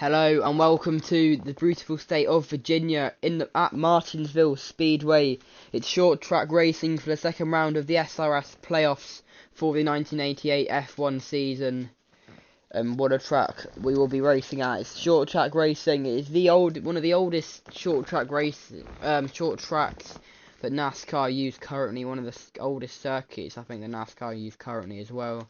Hello and welcome to the beautiful state of Virginia at Martinsville Speedway. It's short track racing for the second round of the SRS playoffs for the 1988 F1 season. What a track we will be racing at. It's short track racing. It is one of the oldest short tracks that NASCAR use currently. One of the oldest circuits I think that NASCAR use currently as well.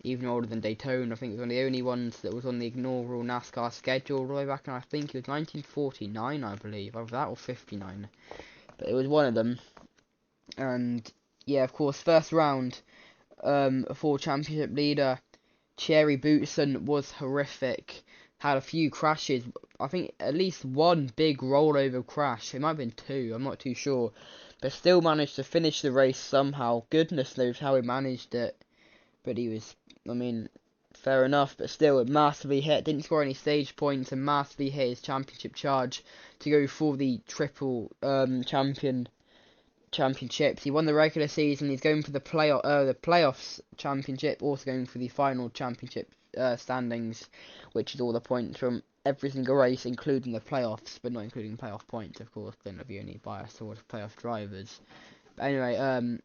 Even older than Daytona. I think it was one of the only ones that was on the inaugural NASCAR schedule all the way back in, I think it was 1949, I believe, either that or 59, but it was one of them. And yeah, of course, first round, for championship leader Thierry Boutsen was horrific. Had a few crashes. I think at least one big rollover crash. It might have been two, I'm not too sure, but still managed to finish the race somehow. Goodness knows how he managed it. But he was, fair enough, but still, it massively hit, didn't score any stage points, and massively hit his championship charge to go for the triple championships. He won the regular season, he's going for the playoffs championship, also going for the final championship standings, which is all the points from every single race, including the playoffs, but not including playoff points, of course, then it'll be only biased towards playoff drivers. But anyway,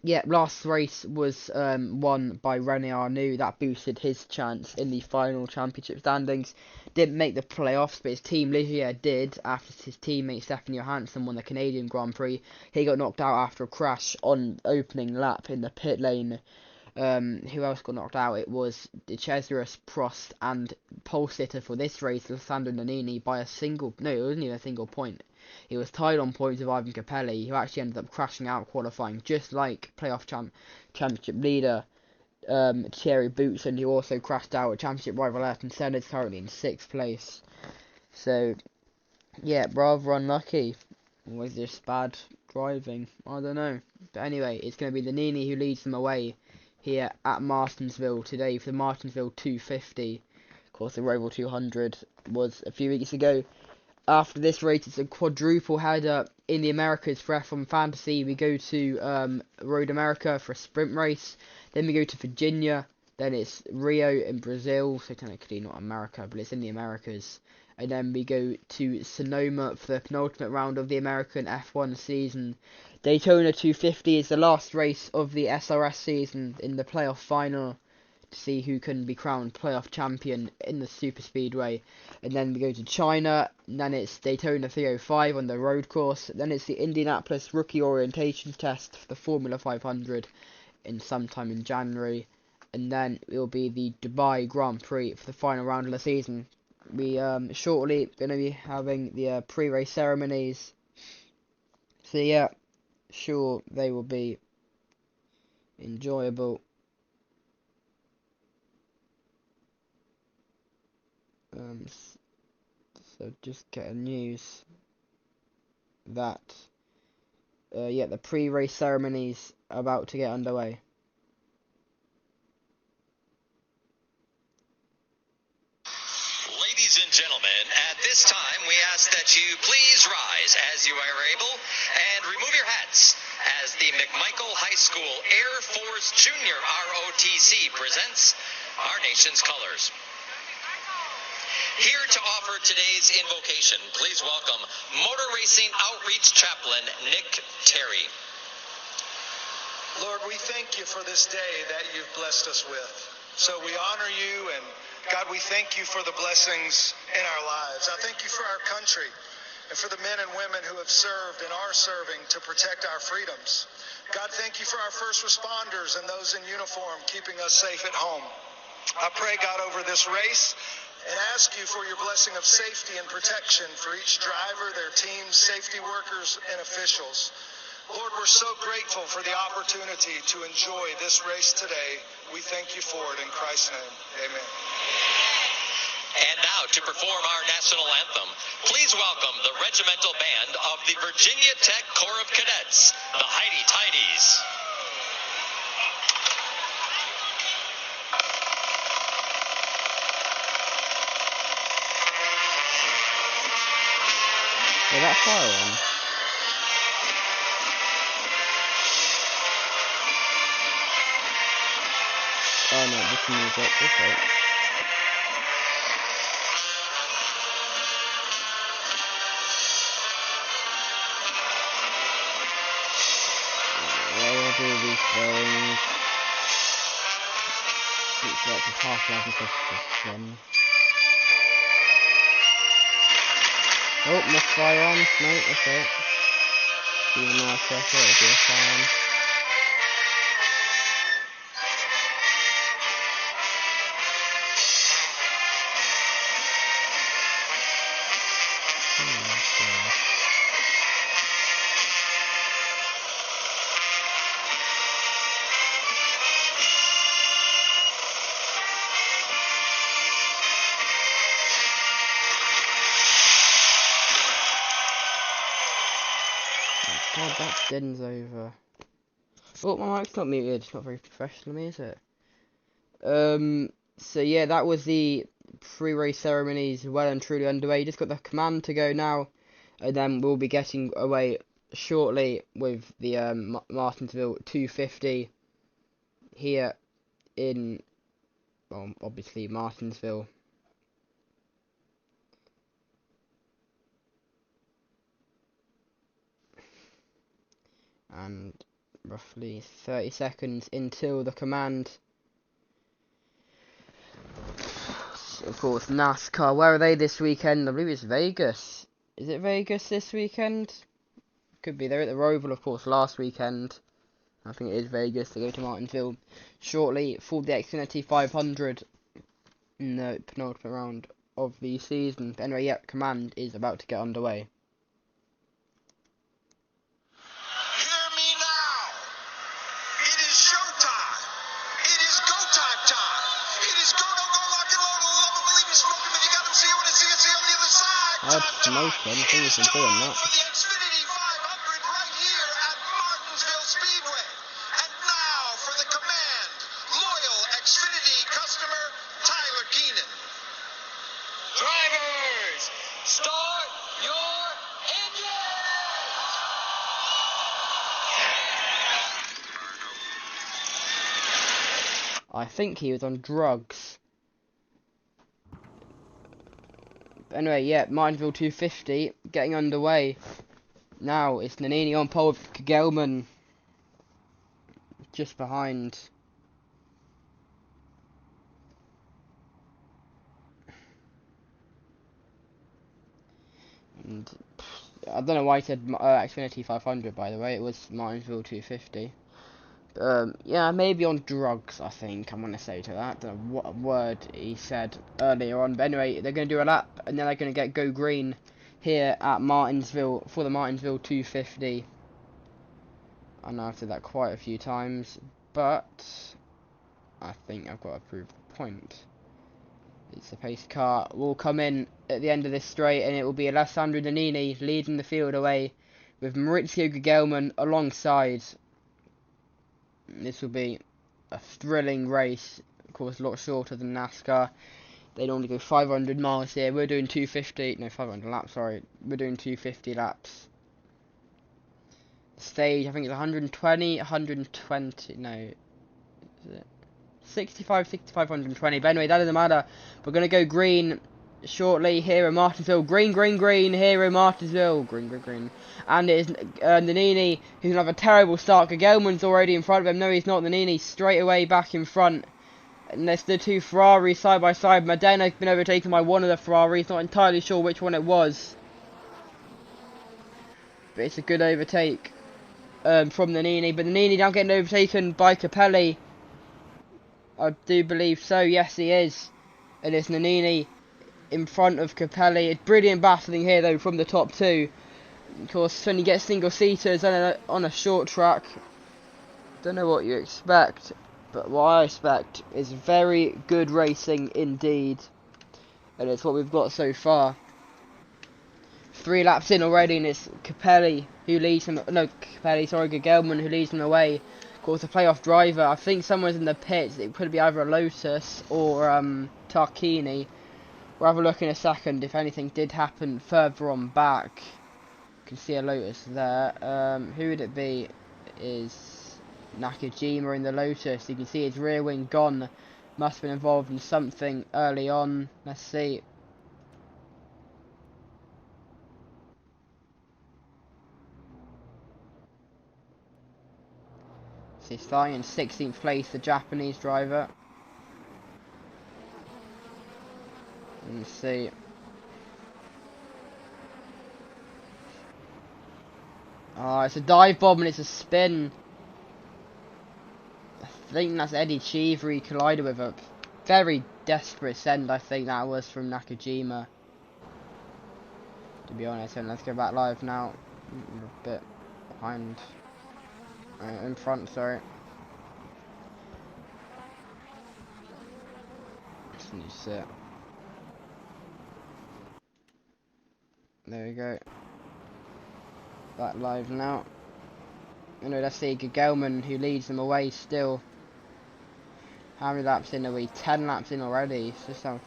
yeah, last race was won by Rene Arnoux. That boosted his chance in the final championship standings. Didn't make the playoffs, but his team Ligier did after his teammate Stefan Johansson won the Canadian Grand Prix. He got knocked out after a crash on opening lap in the pit lane. Who else got knocked out? It was De Cesaris, Prost, and pole sitter for this race, Alessandro Nannini, by it wasn't even a single point. He was tied on points with Ivan Capelli, who actually ended up crashing out qualifying, just like playoff championship leader Thierry Boutsen, who also crashed out. Championship rival Ayrton Senna is currently in 6th place. So, yeah, rather unlucky. Or was this bad driving? I don't know. But anyway, it's going to be the Nini who leads them away here at Martinsville today for the Martinsville 250. Of course, the Roval 200 was a few weeks ago. After this race, it's a quadruple header in the Americas for F1 Fantasy. We go to Road America for a sprint race. Then we go to Virginia. Then it's Rio in Brazil. So technically not America, but it's in the Americas. And then we go to Sonoma for the penultimate round of the American F1 season. Daytona 250 is the last race of the SRS season in the playoff final, to see who can be crowned playoff champion in the super speedway. And then we go to China, and then it's Daytona 305 on the road course. Then it's the Indianapolis rookie orientation test for the Formula 500 sometime in January, and then it will be the Dubai Grand Prix for the final round of the season. We shortly going to be having the pre-race ceremonies, so yeah, sure they will be enjoyable. So just getting news that yeah, the pre-race ceremonies are about to get underway. Ladies and gentlemen, at this time we ask that you please rise as you are able and remove your hats as the McMichael High School Air Force Junior ROTC presents our nation's colors. Here to offer today's invocation, please welcome Motor Racing Outreach Chaplain Nick Terry. Lord, we thank you for this day that you've blessed us with. So we honor you, and God, we thank you for the blessings in our lives. I thank you for our country and for the men and women who have served and are serving to protect our freedoms. God, thank you for our first responders and those in uniform keeping us safe at home. I pray, God, over this race and ask you for your blessing of safety and protection for each driver, their teams, safety workers, and officials. Lord, we're so grateful for the opportunity to enjoy this race today. We thank you for it in Christ's name. Amen. And now to perform our national anthem, please welcome the regimental band of the Virginia Tech Corps of Cadets, the Heidi Tidies. Yeah, that fire on. Oh no, this music, okay. going. It's like a half level one. Oh, missed firearms. No, that's it. Even though I thought it would be a firearm. God, that din's over. Oh, my mic's not muted. It's not very professional, is it? So yeah, that was the pre-race ceremonies well and truly underway. Just got the command to go now, and then we'll be getting away shortly with the Martinsville 250 here in, well, obviously Martinsville. And roughly 30 seconds until the command. Of course, NASCAR. Where are they this weekend? I believe it's Vegas. Is it Vegas this weekend? Could be. They're at the Roval, of course, last weekend. I think it is Vegas. They go to Martinsville shortly for the Xfinity 500 in the penultimate round of the season. But anyway, yeah, command is about to get underway. I'd smoke him. I think he's been doing that. For the Xfinity 500 right here at Martinsville Speedway. And now for the command, loyal Xfinity customer, Tyler Keenan. Drivers, start your engines! I think he was on drugs. Anyway, yeah, Martinsville 250 getting underway. Now it's Nannini on pole with Gelman just behind. And I don't know why I said Xfinity 500, by the way. It was Martinsville 250. Yeah, maybe on drugs, I think I'm going to say to that. Don't know what word he said earlier on. But anyway, they're going to do a lap, and then they're going to go green here at Martinsville for the Martinsville 250. I know I've said that quite a few times, but I think I've got to prove the point. It's the pace car will come in at the end of this straight, and it will be Alessandro Nannini leading the field away with Maurizio Gugelmin alongside. This will be a thrilling race, of course a lot shorter than NASCAR. They normally go 500 miles here. We're doing 250, no 500 laps, sorry. We're doing 250 laps. Stage, I think it's 120, 120, no, is it? 65, 65, 120, but anyway, that doesn't matter. We're going to go green shortly here in Martinsville. Green, green, green here in Martinsville. Green, green, green. And it is Nannini who's going to have a terrible start. Gelman's already in front of him. No, he's not. Nannini straight away back in front. And there's the two Ferraris side by side. Modena's been overtaken by one of the Ferraris. Not entirely sure which one it was. But it's a good overtake from Nannini. But Nannini now getting overtaken by Capelli. I do believe so. Yes, he is. And it's Nannini in front of Capelli. It's brilliant battling here, though, from the top two. Of course, when you get single-seaters on a short track, don't know what you expect, but what I expect is very good racing indeed. And it's what we've got so far. 3 laps in already, and it's Capelli who leads him. No, Capelli, sorry, Gelman who leads him away. Of course, the playoff driver, I think someone's in the pits. It could be either a Lotus or Tarquini. We'll have a look in a second if anything did happen further on back. You can see a Lotus there. Who would it be? It is Nakajima in the Lotus. You can see his rear wing gone. Must have been involved in something early on. Let's see. So he's starting in 16th place, the Japanese driver. Let's see. Oh, it's a dive bomb and it's a spin. I think that's Eddie Cheever he collided with a very desperate send, I think that was from Nakajima. To be honest, and let's go back live now. A bit behind. In front, sorry. That's it. There we go. Back live now. Anyway, let's see Gelman who leads them away still. How many laps in are we? 10 laps in already. It's just how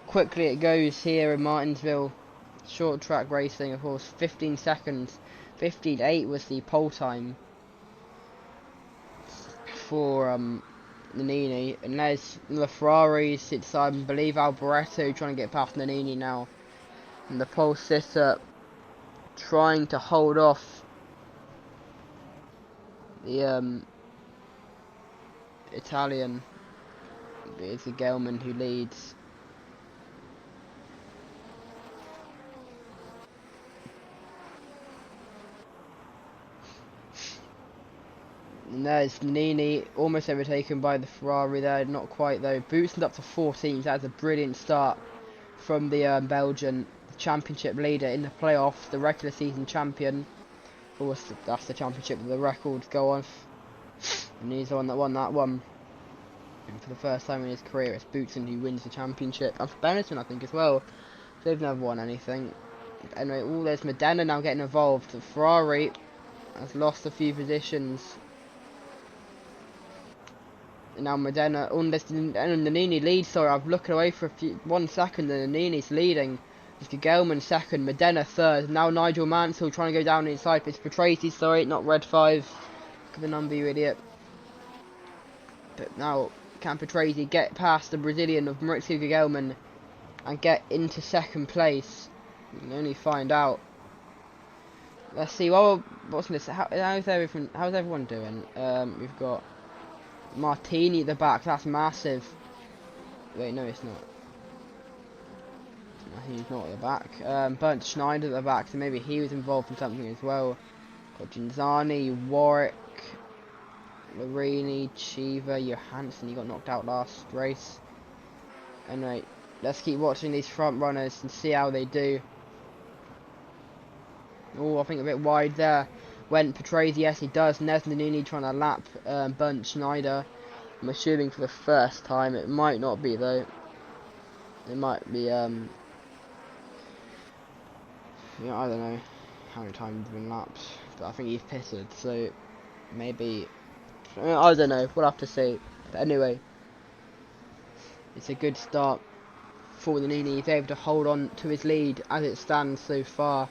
quickly it goes here in Martinsville. Short track racing, of course. 15 seconds. 15.8 was the pole time for Nannini. And there's the Ferraris. It's I believe Alboreto trying to get past Nannini now. And the pole sitter trying to hold off the Italian. It's the Gelman who leads. And there's Nini, almost overtaken by the Ferrari there, not quite though. Boosted up to 14th, that's a brilliant start from the Belgian championship leader in the playoffs, the regular season champion. Of course, that's the championship that the records go on. And he's the one that won that one. And for the first time in his career, it's Boutsen who wins the championship. And for Benetton, I think, as well. They've never won anything. Anyway, there's Modena now getting involved. The Ferrari has lost a few positions. And now Modena, and Nannini leads, sorry, I'm looking away for 1 second, and Nannini's leading. It's Gelman second, Modena third. Now Nigel Mansell trying to go down inside. It's for Tracy, sorry, not Red 5. Look at the number, you idiot. But now, can Patrese get past the Brazilian of Maurizio Gelman and get into second place? You can only find out. Let's see, well, what's this? How's everyone doing? We've got Martini at the back, that's massive. Wait, no, it's not. No, he's not at the back. Bernd Schneider at the back, so maybe he was involved in something as well. Got Ginzani, Warwick, Lorini, Cheever, Johansson, he got knocked out last race. Anyway, let's keep watching these front runners and see how they do. Oh, I think a bit wide there. Went Patrese, yes he does. Nez Nannini trying to lap Bernd Schneider. I'm assuming for the first time. It might not be though. It might be I don't know how many times he's been lapped, but I think he's pitted, so maybe I don't know. We'll have to see. But anyway, it's a good start for Nannini. He's able to hold on to his lead as it stands so far.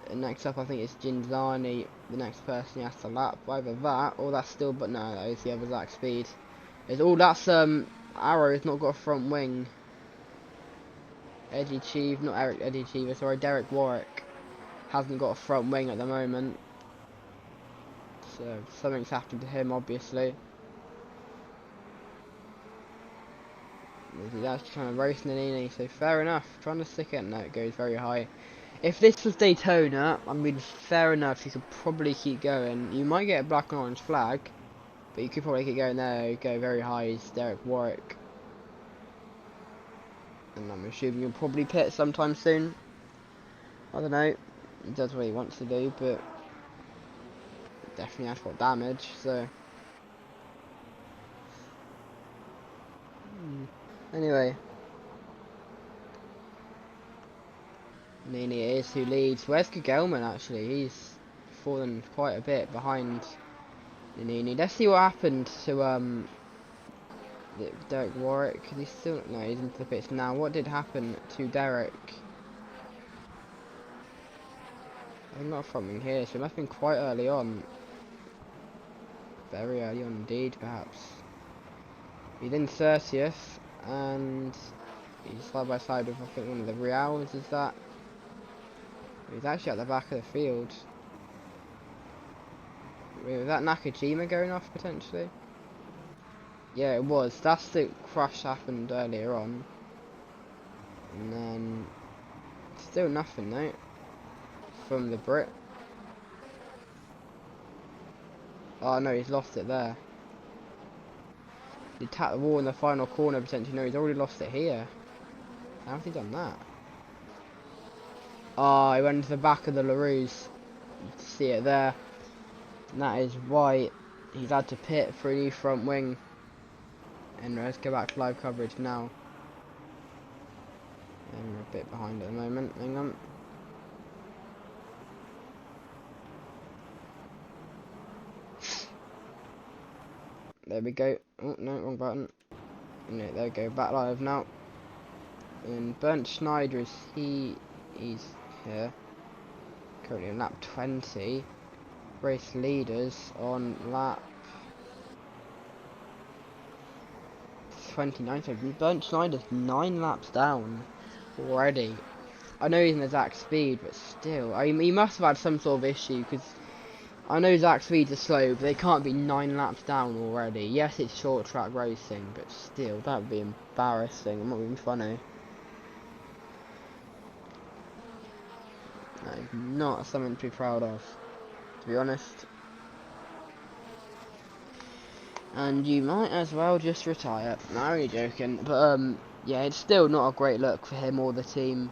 And next up, I think it's Ginzani, the next person he has to lap. Either that, or that's still, but no, that is the other Zach Speed. It's all that's Arrow's not got a front wing. Eddie Cheever, not Eddie Cheever, sorry, Derek Warwick hasn't got a front wing at the moment. So something's happened to him, obviously. He's actually trying to race Nannini, so fair enough. Trying to stick it, no, it goes very high. If this was Daytona, I mean, fair enough, you could probably keep going. You might get a black and orange flag, but you could probably keep going there, go very high, it's Derek Warwick. And I'm assuming you'll probably pit sometime soon. I don't know, he does what he wants to do, but definitely has got damage, so. Anyway. Nini is who leads. Where's Gelman actually? He's fallen quite a bit behind Nini. Let's see what happened to Derek Warwick. He's still no, he's into the pits now. What did happen to Derek? I'm not from here, so it must have been quite early on. Very early on indeed, perhaps. He's in 30th, and he's side by side with I think one of the Reals. Is that? He's actually at the back of the field. Wait, was that Nakajima going off potentially? Yeah, it was. That's the crash happened earlier on. And then still nothing though from the Brit. Oh no, he's lost it there. He tapped the wall in the final corner potentially. No, he's already lost it here. How has he done that? Oh, he went to the back of the LaRue's. You can see it there. And that is why he's had to pit for a new front wing. And let's go back to live coverage now. And we're a bit behind at the moment. Hang on. There we go. Oh no, wrong button. No, there we go. Back live now. And Bernd Schneider is he's here. Currently on lap 20. Race leaders on lap 29. So Bernd Schneider's 9 laps down already. I know he's in the Zach speed, but still, I mean, he must have had some sort of issue because I know Zach speeds are slow, but they can't be 9 laps down already. Yes, it's short track racing, but still, that would be embarrassing. I'm not being funny. That is not something to be proud of, to be honest. And you might as well just retire. No, I'm only joking. But, yeah, it's still not a great look for him or the team.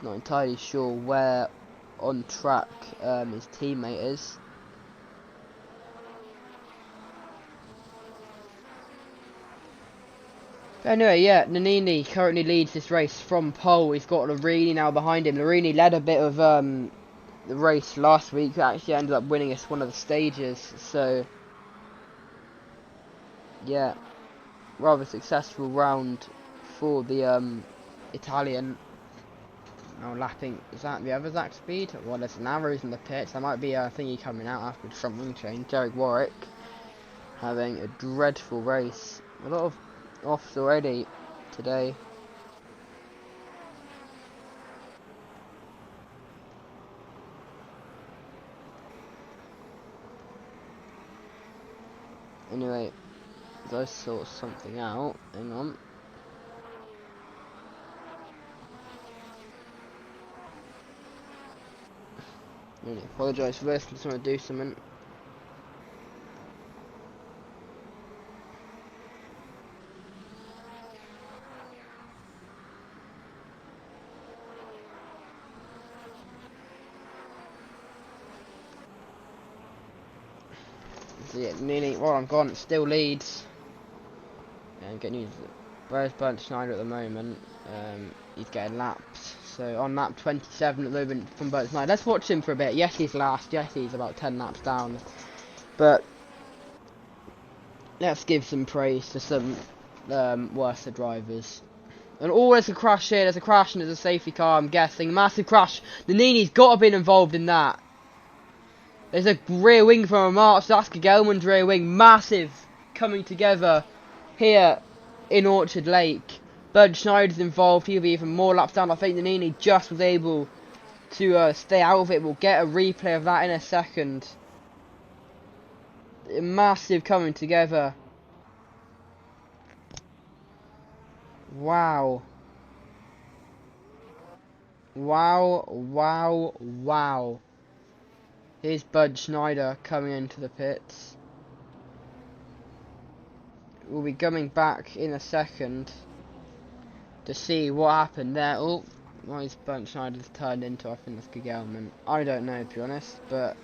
Not entirely sure where on track his teammate is. But anyway, yeah, Nannini currently leads this race from pole. He's got Larini now behind him. Larini led a bit of the race last week. Actually ended up winning us one of the stages. So, yeah, rather successful round for the Italian. Now lapping, is that the other Zach speed? Well, there's an arrows in the pits. There might be a thingy coming out after the front wing change. Derek Warwick having a dreadful race. A lot of offs already today. Anyway, let's sort something out. Hang on. I really apologise for this. I'm just trying to do something. So yeah, nearly. Well, I'm gone. It still leads. And getting used. Where's Bernd Schneider at the moment? He's getting lapped. So on lap 27 at the moment from Bernd Schneider. Let's watch him for a bit. Yes, he's last. Yes, he's about 10 laps down. But let's give some praise to some worse drivers. And oh, there's a crash here. There's a crash and there's a safety car. I'm guessing massive crash. Nannini's got to have been involved in that. There's a rear wing from a March. That's Gelman's rear wing. Massive coming together here in Orchard Lake. Bernd Schneider's involved. He'll be even more laps down. I think Nannini just was able to stay out of it. We'll get a replay of that in a second. Massive coming together. Wow. Wow, wow, wow. Here's Bud Schneider coming into the pits. We'll be coming back in a second to see what happened there. Oh, what is Bud Schneider turned into? I think that's Gelman. I don't know, to be honest, but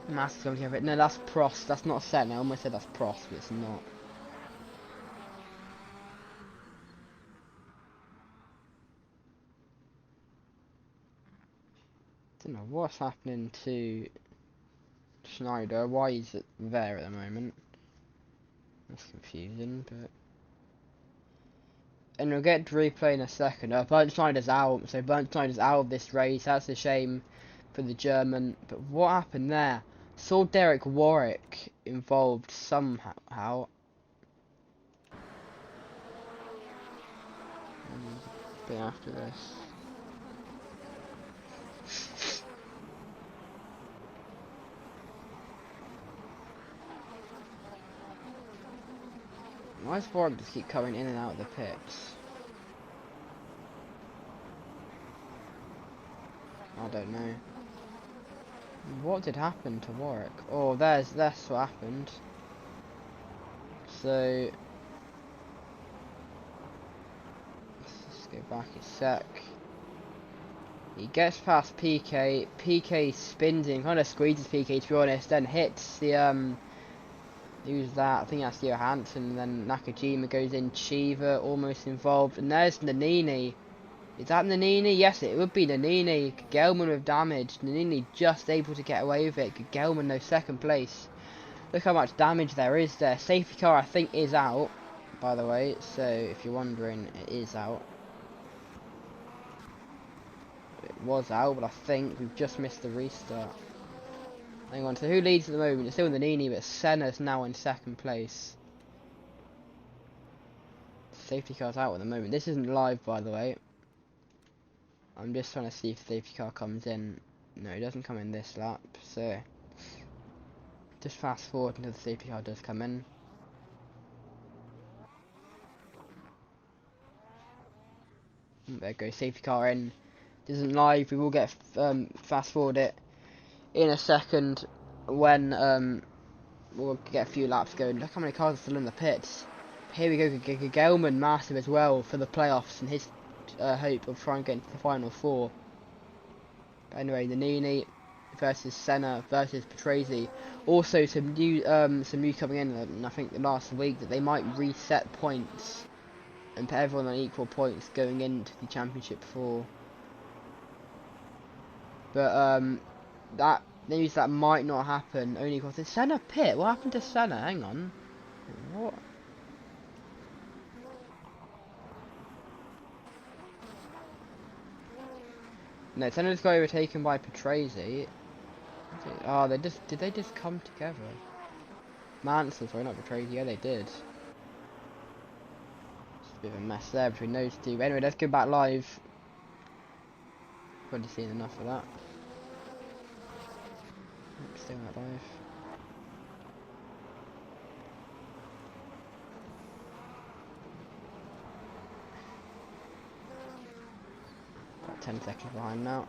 massive coming together. No, that's Prost. That's not set now. I almost said that's Prost, but it's not. Don't know what's happening to Schneider. Why is it there at the moment? That's confusing, but. And we'll get to replay in a second. Bernd Schneider's out, so Bernd Schneider's out of this race. That's a shame for the German. But what happened there? Saw Derek Warwick involved somehow. A bit after this. Why does Warwick just keep coming in and out of the pits? I don't know. What did happen to Warwick? Oh, that's what happened. So let's go back a sec. He gets past PK. PK spins in, kind of squeezes PK to be honest, then hits the who's that? I think that's Johansson. And then Nakajima goes in. Chiva almost involved, and there's Nannini. Is that Nannini? Yes, it would be Nannini. Gelman with damage. Nannini just able to get away with it. Gelman no second place. Look how much damage there is there. Safety car I think is out, by the way. So if you're wondering, it is out. It was out, but I think we've just missed the restart. Hang on, so who leads at the moment? It's still Nannini, but Senna's now in second place. Safety car's out at the moment. This isn't live, by the way. I'm just trying to see if the safety car comes in. No, it doesn't come in this lap, so just fast forward until the safety car does come in. There goes safety car in. It isn't live. We will get fast forward it in a second when we'll get a few laps going. Look how many cars are still in the pits. Here we go. Gelman massive as well for the playoffs and his hope of trying to get into the final four. But anyway, Nannini versus Senna versus Patrese. Also some new coming in, and I think last week that they might reset points and put everyone on equal points going into the championship 4. But that news that might not happen only because it's Senna pit. What happened to Senna? Hang on. What? No, Senna just got overtaken by Patrese. Oh, did they just come together? Mansell, sorry, not Patrese. Yeah, they did. It's a bit of a mess there between those two. But anyway, let's go back live. Probably seen enough of that. Still not live. About 10 seconds behind now.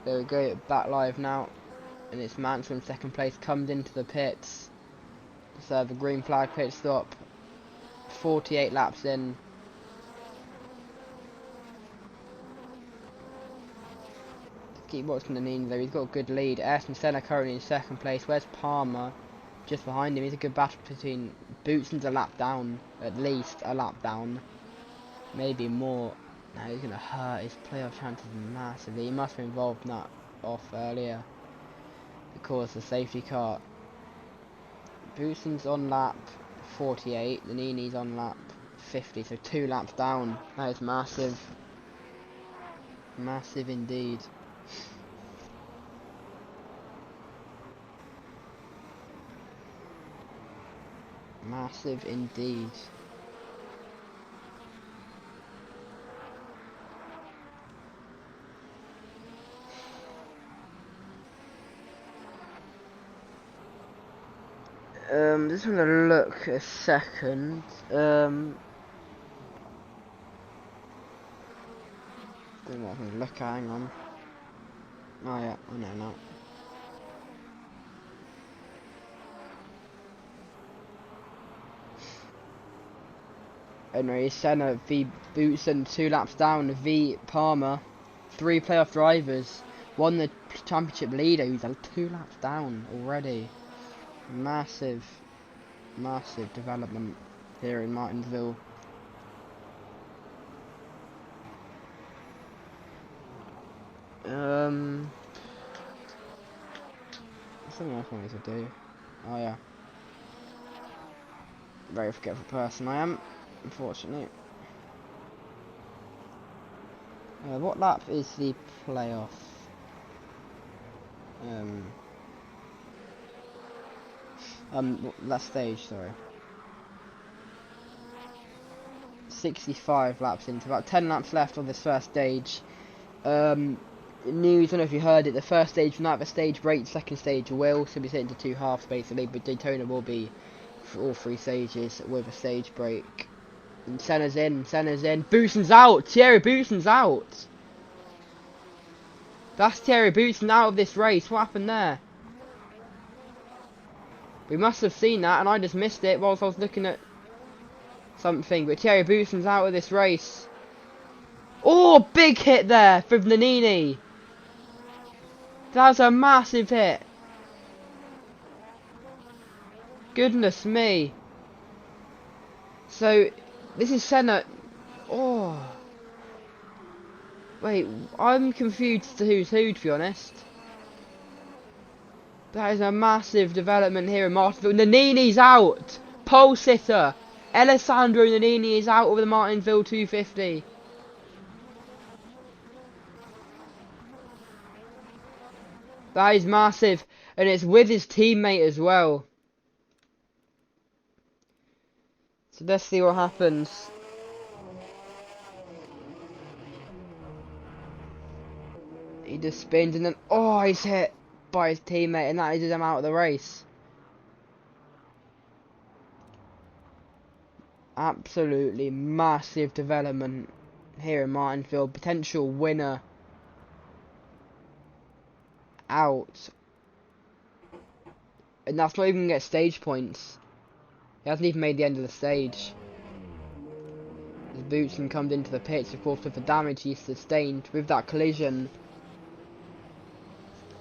There we go, back live now. And it's Mansell in second place, comes into the pits. So the green flag pit stop. 48 laps in. Keep watching the Nannini though, he's got a good lead. Ayrton Senna currently in second place. Where's Palmer? Just behind him. He's a good battle between Bootson's a lap down, at least a lap down. Maybe more. Now he's gonna hurt his playoff chances massively. He must have been involved in that off earlier. Because the safety car. Bootson's on lap 48, Nannini's on lap 50, so 2 laps down. That is massive. Massive indeed. Massive indeed. Just want to look a second. Don't know what I'm going to look at, hang on. Oh yeah, I know now. Anyway, Senna v Bootson, 2 laps down, v Palmer, 3 playoff drivers, 1 the championship leader who's 2 laps down already. Massive development here in Martinsville. Something else I wanted to do. Oh yeah. Very forgetful person I am, unfortunately. What lap is the playoff? Last stage, sorry. 65 laps into, about 10 laps left on this first stage. News, I don't know if you heard it, the first stage will not have a stage break, the second stage will, so we split into 2 halves basically, but Daytona will be all 3 stages with a stage break. And Senna's in, Boutsen's out, Thierry Boutsen's out. That's Thierry Boutsen out of this race. What happened there? We must have seen that and I just missed it whilst I was looking at something. But Thierry Boutsen's out of this race. Oh, big hit there from Nannini. That's a massive hit. Goodness me. So, this is Senna. Oh. Wait, I'm confused as to who's who, to be honest. That is a massive development here in Martinsville. Nannini's out. Pole sitter. Alessandro Nannini is out of the Martinsville 250. That is massive. And it's with his teammate as well. So let's see what happens. He just spins and then, oh, he's hit by his teammate and that is him out of the race. Absolutely massive development here in Martinsville. Potential winner out. And that's not even going to get stage points. He hasn't even made the end of the stage. As Boutsen comes into the pits, of course, with the damage he sustained with that collision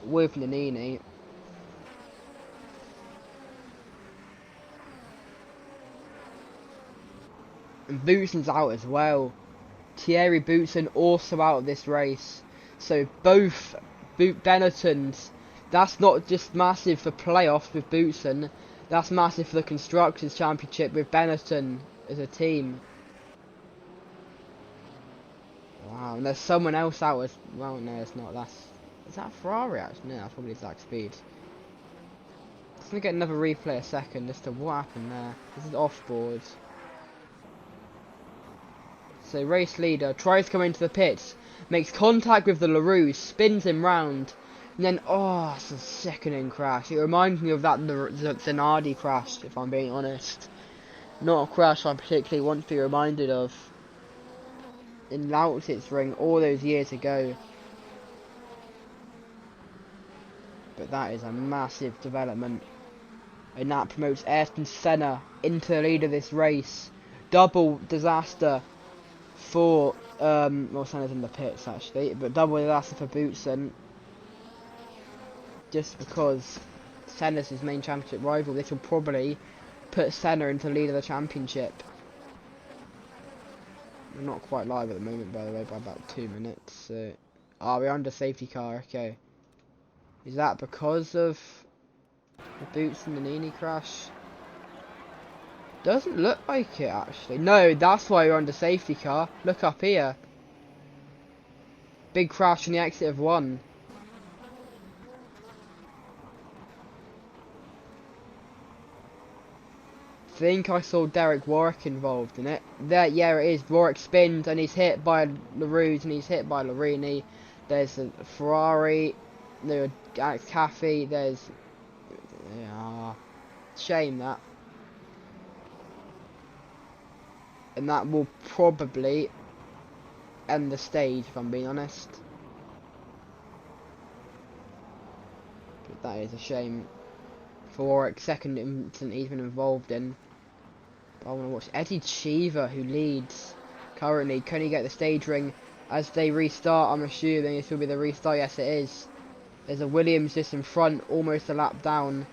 with Nannini. And Boutsen's out as well. Thierry Boutsen also out of this race. So both Benettons, that's not just massive for playoffs with Boutsen, that's massive for the Constructors' Championship with Benetton as a team. Wow, and there's someone else out as well. No, it's not. Is that Ferrari actually? No, that's probably Zach Speed. Let's gonna get another replay a second as to what happened there. This is off board. So race leader tries to come into the pits, makes contact with the LaRue, spins him round, and then it's a sickening crash. It reminds me of that Zanardi crash, if I'm being honest. Not a crash I particularly want to be reminded of. In Lausitz's ring all those years ago. But that is a massive development. And that promotes Ayrton Senna into the lead of this race. Double disaster for well, Senna's in the pits actually, but double disaster for Boutsen. Just because Senna's his main championship rival, this will probably put Senna into the lead of the championship. We're not quite live at the moment, by the way, by about 2 minutes. So, we're under safety car. Okay, is that because of the Boutsen and Nannini crash? Doesn't look like it actually. No, that's why we're under safety car. Look up here. Big crash on the exit of 1. Think I saw Derek Warwick involved in it. There, yeah, it is. Warwick spins and he's hit by LaRue and he's hit by Larini. There's a Ferrari. There's Alex Caffey. There's shame that. And that will probably end the stage, if I'm being honest. But that is a shame for Warwick. Second incident he's been involved in. But I want to watch Eddie Cheever, who leads currently. Can he get the stage ring as they restart? I'm assuming this will be the restart. Yes, it is. There's a Williams just in front, almost a lap down.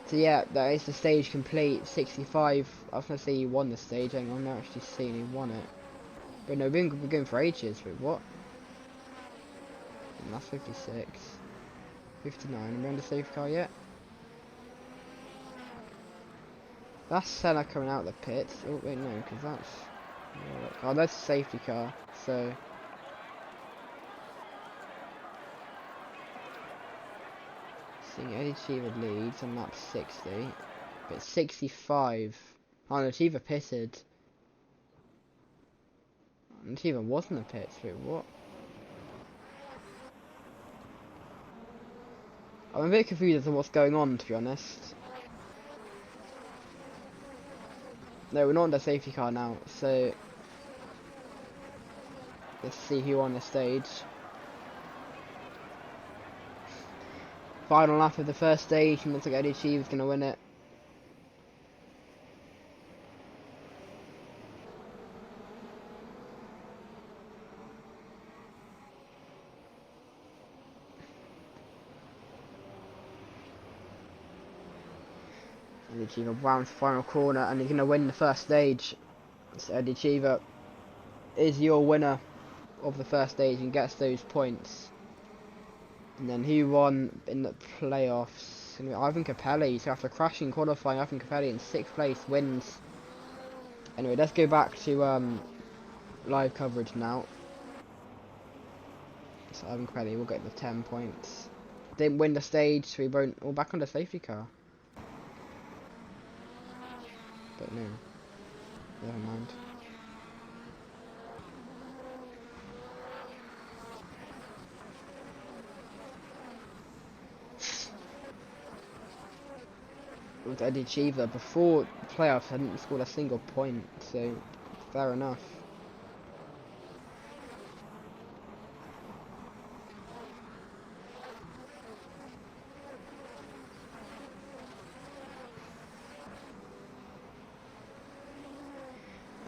So yeah, that is the stage complete. 65. I was going to say he won the stage. Hang on, I'm not actually seeing he won it. But no, we've been going for ages. But what? And that's 56. 59. Are we on the safety car yet? That's Senna coming out of the pits. Oh wait, no, because that's... Oh, that's a safety car. So... Seeing Eddie Cheever leads on lap 60, but 65. Oh no, Cheever pitted. And Cheever was in the pits, wait, what? I'm a bit confused as to what's going on, to be honest. No, we're not on the safety car now, so let's see who on the stage. Final lap of the first stage, and looks like Eddie Cheever's going to win it. Eddie Cheever rounds the final corner, and he's going to win the first stage. So Eddie Cheever is your winner of the first stage and gets those points. And then who won in the playoffs? Ivan Capelli. So after crashing qualifying, Ivan Capelli in 6th place wins. Anyway, let's go back to live coverage now. So Ivan Capelli will get the 10 points. Didn't win the stage, so we won't. All back on the safety car. But no, never mind. With Eddie Cheever before the playoffs, hadn't scored a single point, so fair enough.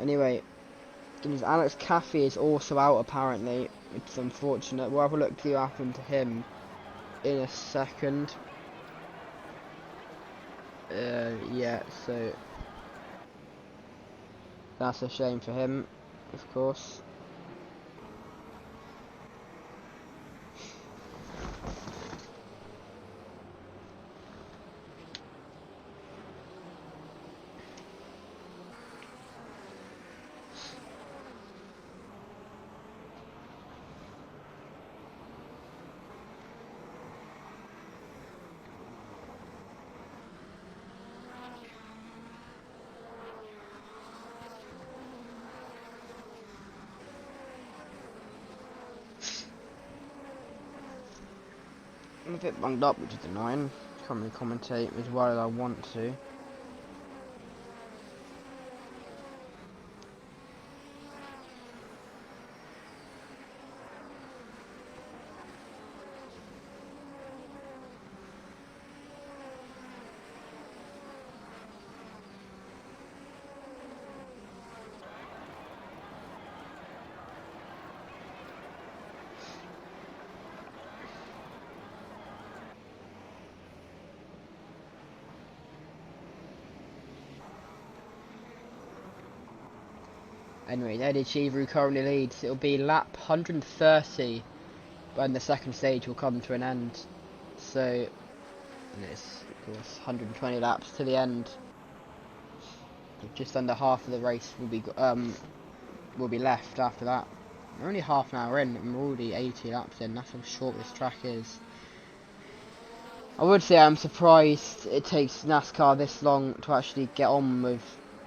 Anyway, Alex Caffey is also out apparently. It's unfortunate. We'll have a look to what happened to him in a second. Yeah, so that's a shame for him, of course. I'm a bit bunged up, which is annoying. Can't really commentate as well as I want to. Anyway, Eddie Cheever who currently leads. It'll be lap 130 when the second stage will come to an end. So, and it's of course 120 laps to the end. Just under half of the race will be left after that. We're only half an hour in, and we're already 80 laps in. That's how short this track is. I would say I'm surprised it takes NASCAR this long to actually get on with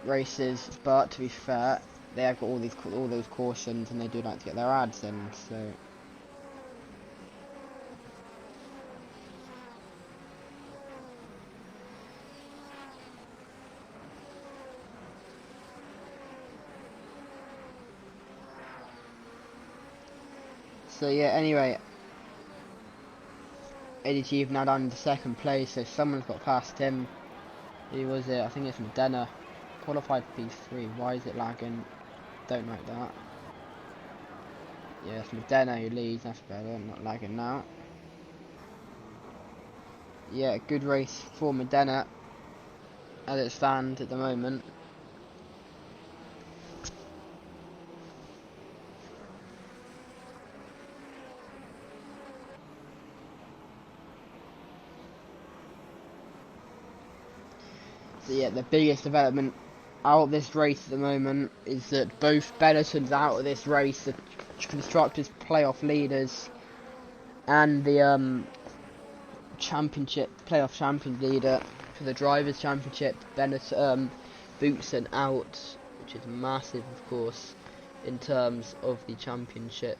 races, but to be fair, they have got all those cautions, and they do like to get their ads in. So yeah. Anyway, Eddie Cheever now down in the second place, so someone's got past him. Who was it? I think it's Modena. Qualified P3. Why is it lagging? Don't like that. Yeah, it's Modena who leads. That's better. Not lagging now. Yeah, good race for Modena as it stands at the moment. So yeah, the biggest development out of this race at the moment is that both Benison's out of this race, the constructors playoff leaders, and the playoff champion leader for the drivers championship, Boutsen out, which is massive of course in terms of the championship.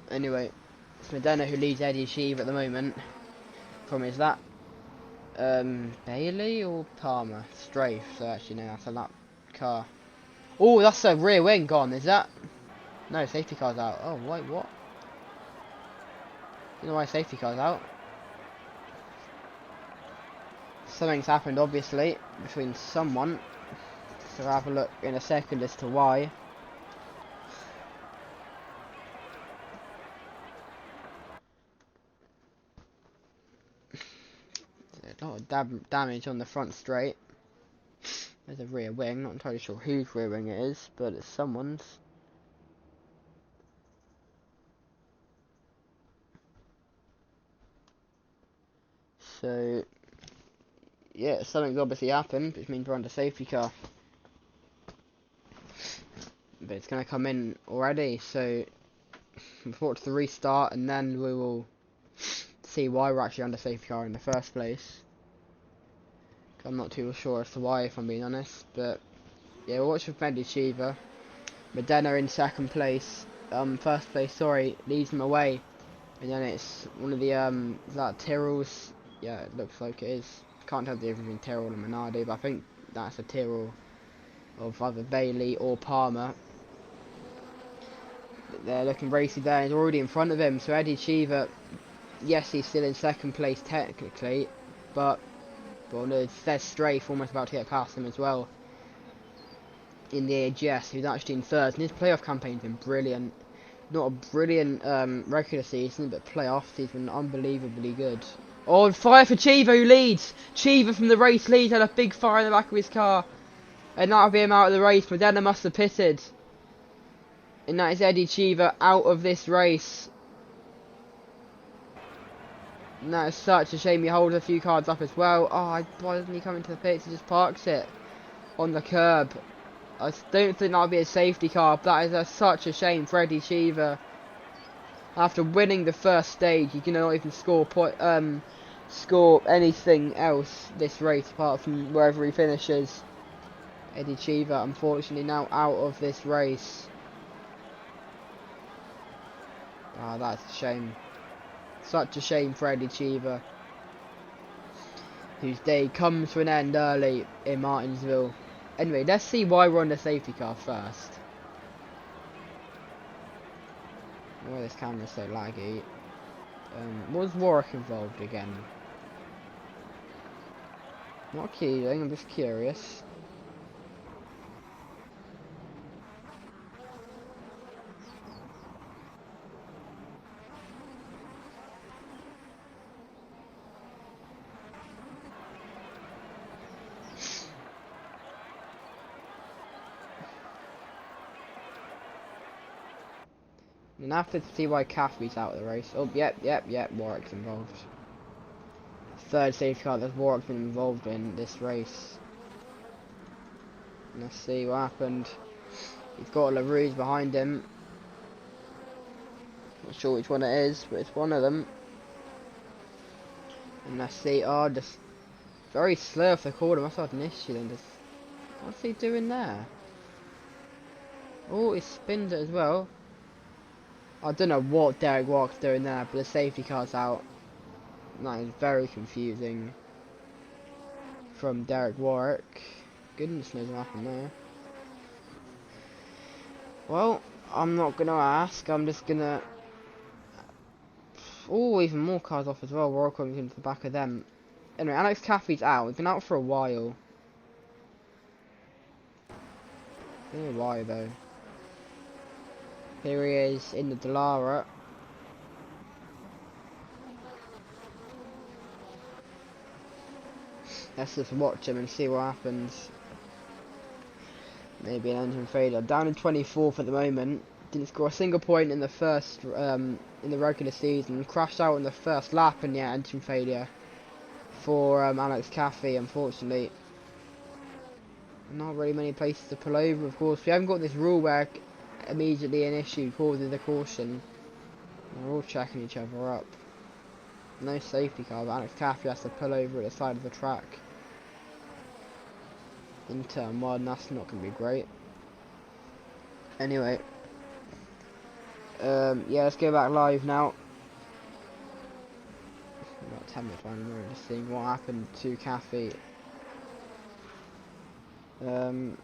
Anyway, It's Medina who leads Eddie Sheave at the moment. Problem is that Bailey or Palmer? Strafe, so actually no, that's a lap car. Oh, that's a rear wing gone, is that? No, safety car's out. Oh, wait, what? You know why safety car's out? Something's happened, obviously, between someone. So I'll have a look in a second as to why. There's a lot of damage on the front straight. There's a rear wing, not entirely sure whose rear wing it is, but it's someone's. So, yeah, something's obviously happened, which means we're under safety car. But it's going to come in already, so we'll watch the restart and then we will see why we're actually under safety car in the first place. I'm not too sure as to why, if I'm being honest, but yeah, we'll watch for Fendi Shiva. Medina in second place, first place, sorry, leads him away. And then it's one of the, is that Tyrrell's? Yeah, it looks like it is. Can't tell the difference between Tyrrell and Minardi, but I think that's a Tyrrell of either Bailey or Palmer. But they're looking racy there, he's already in front of him, so Eddie Cheever, yes, he's still in second place technically, but well, no, there's Strafe almost about to get past him as well. In the AGS, who's actually in third, and his playoff campaign's been brilliant. Not a brilliant regular season, but playoffs, he's been unbelievably good. Oh, and fire for Cheever, who leads! Cheever from the race leads, had a big fire in the back of his car. And that'll be him out of the race, Medina must have pitted. And that is Eddie Cheever out of this race. And that is such a shame. He holds a few cards up as well. Oh, why doesn't he come into the pits? He just parks it on the curb. I don't think that'll be a safety car, but that is such a shame for Eddie Cheever. After winning the first stage, you cannot even score anything else this race apart from wherever he finishes. Eddie Cheever, unfortunately, now out of this race. Ah, that's a shame. Such a shame for Eddie Cheever, whose day comes to an end early in Martinsville. Anyway, let's see why we're on the safety car first. Why this camera's so laggy. Was Warwick involved again? Not kidding, I'm just curious. And after to see why Caffrey's out of the race. Oh, yep, Warwick's involved. Third safety car that Warwick's been involved in this race. Let's see what happened. He's got LaRue's behind him. Not sure which one it is, but it's one of them. And let's see, oh, just very slow off the corner. Must have had an issue then. Just, what's he doing there? Oh, he spins it as well. I don't know what Derek Warwick's doing there, but the safety car's out. That is very confusing from Derek Warwick. Goodness knows what happened there. Well, I'm not going to ask. I'm just going to... Oh, even more cars off as well. Warwick comes into the back of them. Anyway, Alex Caffey's out. He's been out for a while. I don't know why, though. Here he is in the Dallara. Let's just watch him and see what happens. Maybe an engine failure. Down in 24th at the moment. Didn't score a single point in the first, in the regular season. Crashed out in the first lap, and yeah, engine failure for Alex Caffey, unfortunately. Not really many places to pull over, of course. We haven't got this rule where immediately an issue causes a caution. We're all checking each other up. No safety car, but Alex Caffey has to pull over at the side of the track. In turn 1, that's not going to be great. Anyway. Yeah, let's go back live now. About 10 minutes final, we're just seeing what happened to Kathy. Bit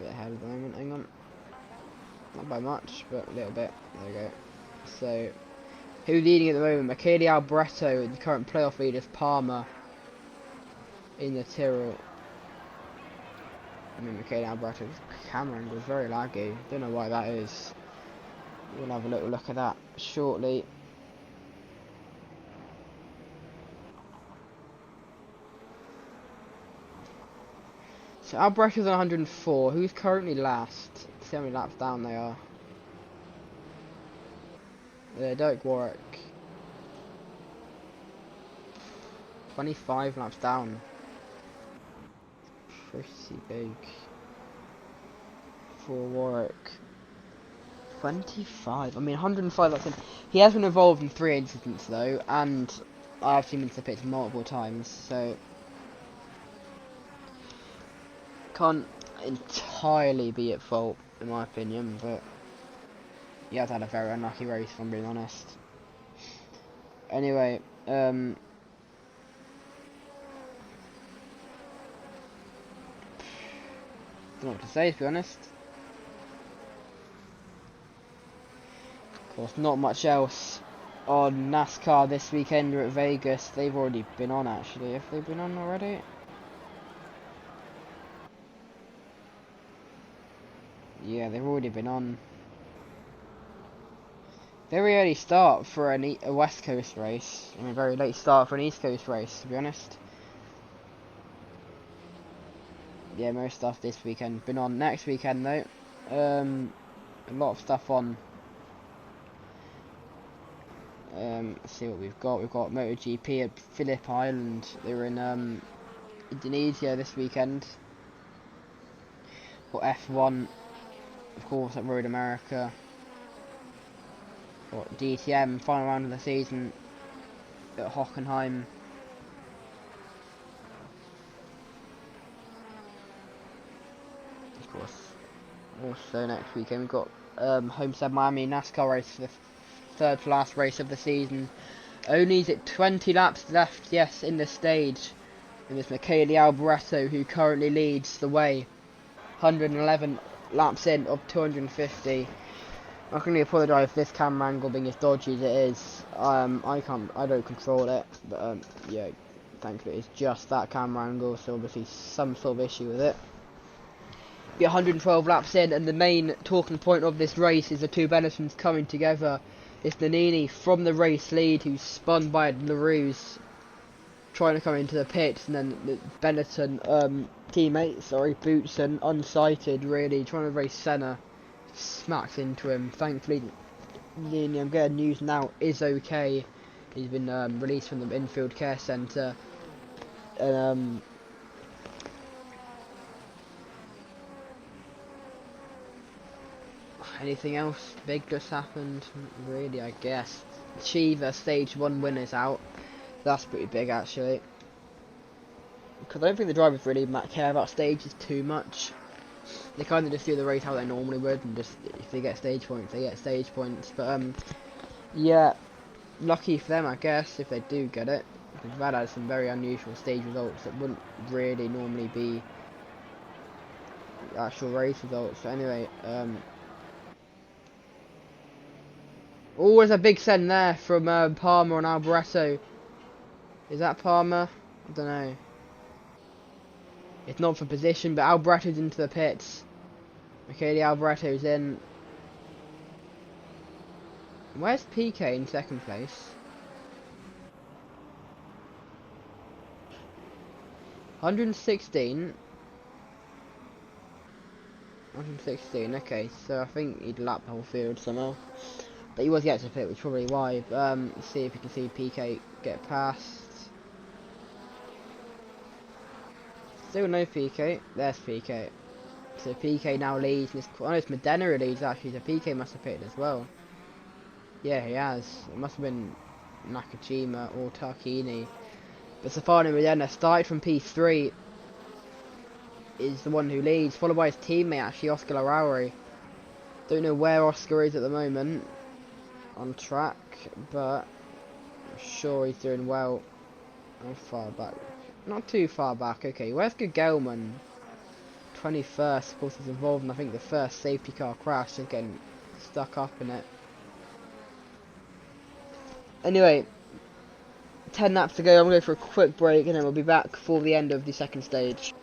ahead at the moment, hang on. Not by much, but a little bit. There we go. So, who's leading at the moment? Michele Albretto, the current playoff leader, is Palmer in the Tyrrell. I mean, Michele Alberto's camera angle is very laggy. Don't know why that is. We'll have a little look at that shortly. So Alberto's on 104. Who's currently last? See how many laps down they are. Derek Warwick. 25 laps down. Pretty big for Warwick. 25. I mean, 105 laps in. He has been involved in 3 incidents though, and I've seen him to the pits multiple times, so can't entirely be at fault in my opinion, but he has had a very unlucky race, if I'm being honest. Anyway, don't know what to say, to be honest. Of course, not much else on NASCAR this weekend or at Vegas. They've already been on, actually. Have they been on already? Yeah, they've already been on. Very early start for a West Coast race. I mean, very late start for an East Coast race, to be honest. Yeah, most stuff this weekend been on. Next weekend though, a lot of stuff on. Let's see what we've got. We've got MotoGP at Phillip Island. They were in Indonesia this weekend. Got F1, of course, at Road America. Got DTM final round of the season at Hockenheim. Of course. Also next weekend we've got Homestead Miami NASCAR race for the third to last race of the season. Only is it 20 laps left, yes, in the stage. And it's Michele Alboreto who currently leads the way. 111 laps in of 250. I can only apologise if this camera angle being as dodgy as it is. I don't control it, but yeah, thankfully it's just that camera angle, so obviously some sort of issue with it. Be 112 laps in, and the main talking point of this race is the two Benettons coming together. It's Nannini from the race lead, who's spun by LaRue, trying to come into the pits, and then the Benetton teammate, Bootson, unsighted really, trying to race Senna, smacks into him. Thankfully, Nannini, I'm getting news now, is okay. He's been released from the infield care centre. And anything else big just happened? Really, I guess. Cheever stage 1 winners out. That's pretty big actually. Because I don't think the drivers really care about stages too much. They kind of just do the race how they normally would, and just if they get stage points, they get stage points. But yeah, lucky for them, I guess, if they do get it. Because we've had some very unusual stage results that wouldn't really normally be actual race results. So anyway, always a big send there from Palmer and Alboreto. Is that Palmer? I don't know. It's not for position, but Alboreto's into the pits. Michele Alboreto's in. Where's PK in second place? 116. 116, okay, so I think he'd lap the whole field somehow. But he was getting to the pit, which is probably why. See if you can see PK get past. Still no PK. There's PK. So PK now leads. I know it's Modena who leads actually, so PK must have pitted as well. Yeah, he has. It must have been Nakajima or Tarquini. But Stefano Modena started from P3. Is the one who leads, followed by his teammate actually, Oscar Larauri. Don't know where Oscar is at the moment. on track, but I'm sure he's doing well. How far back? Not too far back. Okay, where's Gelman? 21st, of course, is involved in, I think, the first safety car crash, just getting stuck up in it. Anyway, 10 laps to go. I'm going to go for a quick break, and then we'll be back for the end of the second stage.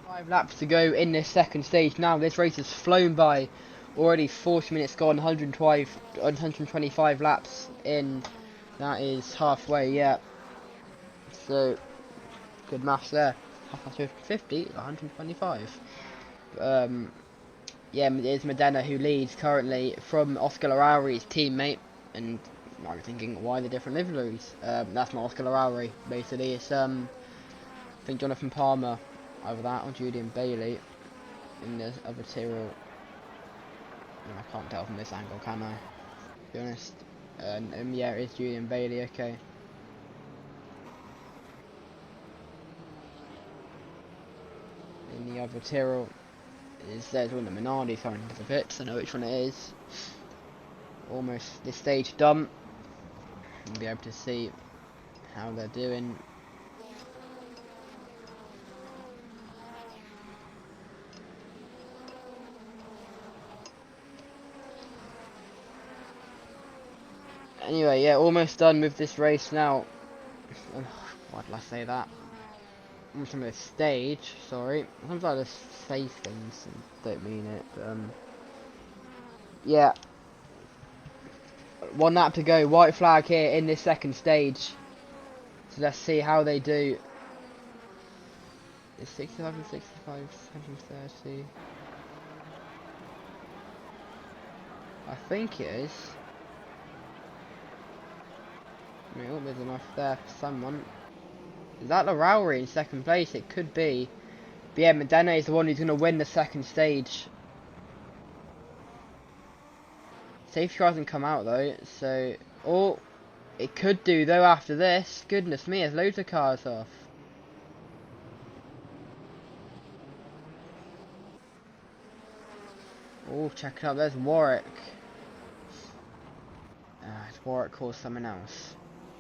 5 laps to go in this second stage. Now this race has flown by. Already 40 minutes gone, 125 laps in. That is halfway, yeah. So, good maths there. Half past 50, 125. Yeah, it is Modena who leads currently from Oscar Larauri's teammate. And I'm thinking, why the different liveries? That's not Oscar Larauri, basically. It's, I think Jonathan Palmer. Either that or Julian Bailey in the other Tyrrell. I can't tell from this angle, can I? To be honest. Yeah, it is Julian Bailey, okay. In the other Tyrrell there's one of the Minardi coming into the pits. I know which one it is. Almost this stage done. We'll be able to see how they're doing. Anyway, yeah, almost done with this race now. Why did I say that? Almost on this stage, sorry. Sometimes I just say things and don't mean it, but, yeah. 1 lap to go, white flag here in this second stage. So let's see how they do. It's 65 and 65, 130. I think it is. I mean, there's enough there for someone. Is that Larauri in second place? It could be. But yeah, Modena is the one who's going to win the second stage. Safety car hasn't come out though, so... Oh, it could do though after this. Goodness me, there's loads of cars off. Oh, check it out, there's Warwick. It's Warwick or someone else,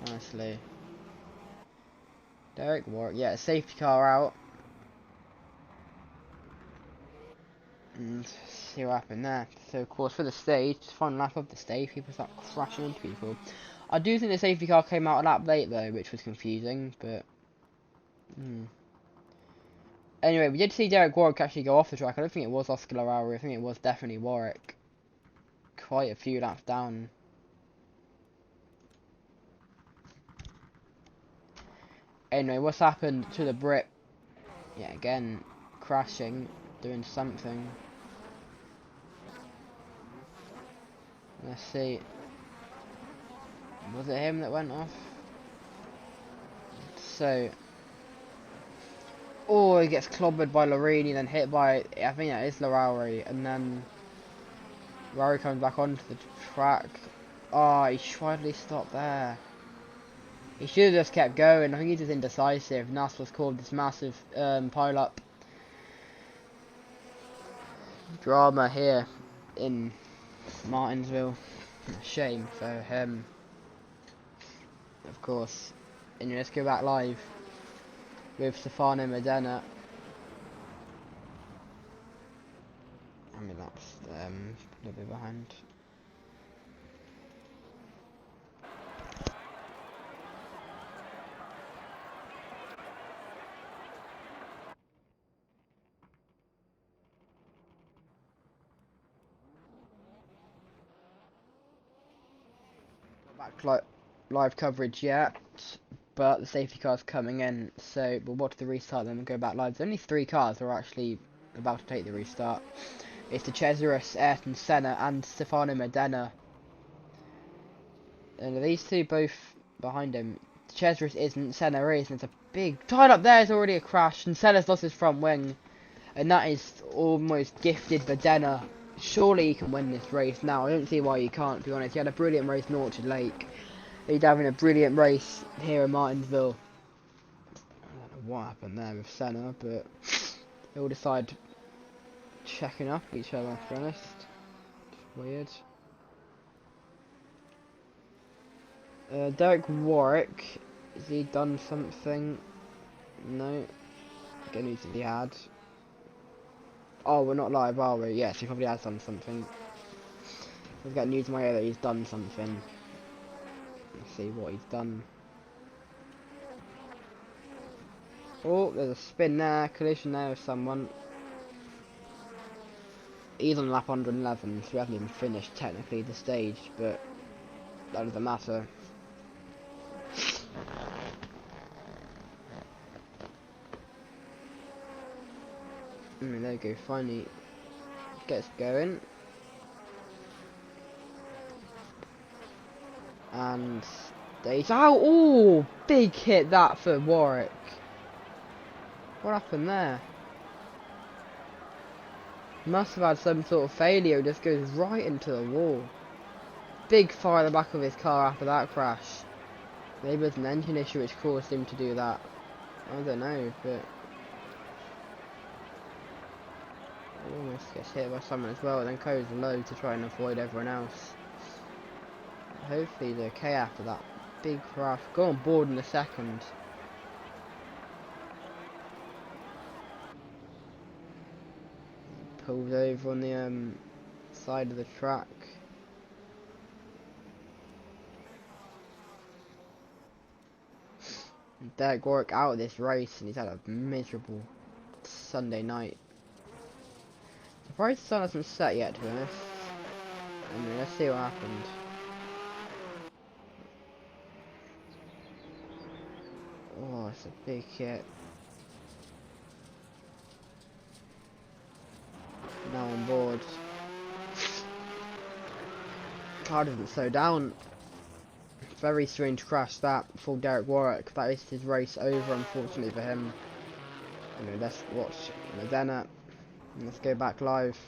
honestly. Derek Warwick, yeah, safety car out. And see what happened there. So of course for the stage, final lap of the stage, people start crashing into people. I do think the safety car came out a lap late though, which was confusing, but... Anyway, we did see Derek Warwick actually go off the track. I don't think it was Oscar Larauri, I think it was definitely Warwick. Quite a few laps down. Anyway, what's happened to the Brit? Yeah, again, crashing, doing something. Let's see. Was it him that went off? So, oh, he gets clobbered by Larini, then hit by, I think that is Lowry, and then Lowry comes back onto the track. Oh, he finally stopped there. He should have just kept going. I think he's just indecisive, and that's what's caused this massive pile-up drama here in Martinsville. Shame for him, of course. And let's go back live with Stefano Modena. I mean, that's a little bit behind. Back live coverage yet, but the safety car's coming in, so we'll watch the restart, then we'll go back live. There's only 3 cars that are actually about to take the restart. It's the SRS, Ayrton Senna, and Stefano Modena. And these two both behind him. The SRS isn't, Senna is, and it's a big tied up there. Is already a crash, and Senna's lost his front wing, and that is almost gifted Modena. Surely he can win this race now. I don't see why he can't, to be honest. He had a brilliant race in Orchard Lake. He's having a brilliant race here in Martinsville. I don't know what happened there with Senna, but he'll decide checking up each other, to be honest. It's weird. Derek Warwick, has he done something? No. Good news if he had. Oh, we're not live, are we? Yes, he probably has done something. I've got news in my ear that he's done something. Let's see what he's done. Oh, there's a spin there, collision there with someone. He's on lap 111, so we haven't even finished technically the stage, but that doesn't matter. There we go, finally gets going. And stays out. Oh, big hit that for Warwick. What happened there? Must have had some sort of failure, just goes right into the wall. Big fire at the back of his car after that crash. Maybe it was an engine issue which caused him to do that. I don't know, but almost gets hit by someone as well, and then goes low to try and avoid everyone else. Hopefully he's okay after that big crash. Go on board in a second. Pulled over on the side of the track. Derek Warwick out of this race, and he's had a miserable Sunday night. Surprised the sun hasn't set yet, to be honest. I mean, let's see what happened. Oh, it's a big hit. Now on board. Car doesn't slow down. Very strange crash that for Derek Warwick. That is his race over, unfortunately for him. Anyway, let's watch Modena. Let's go back live.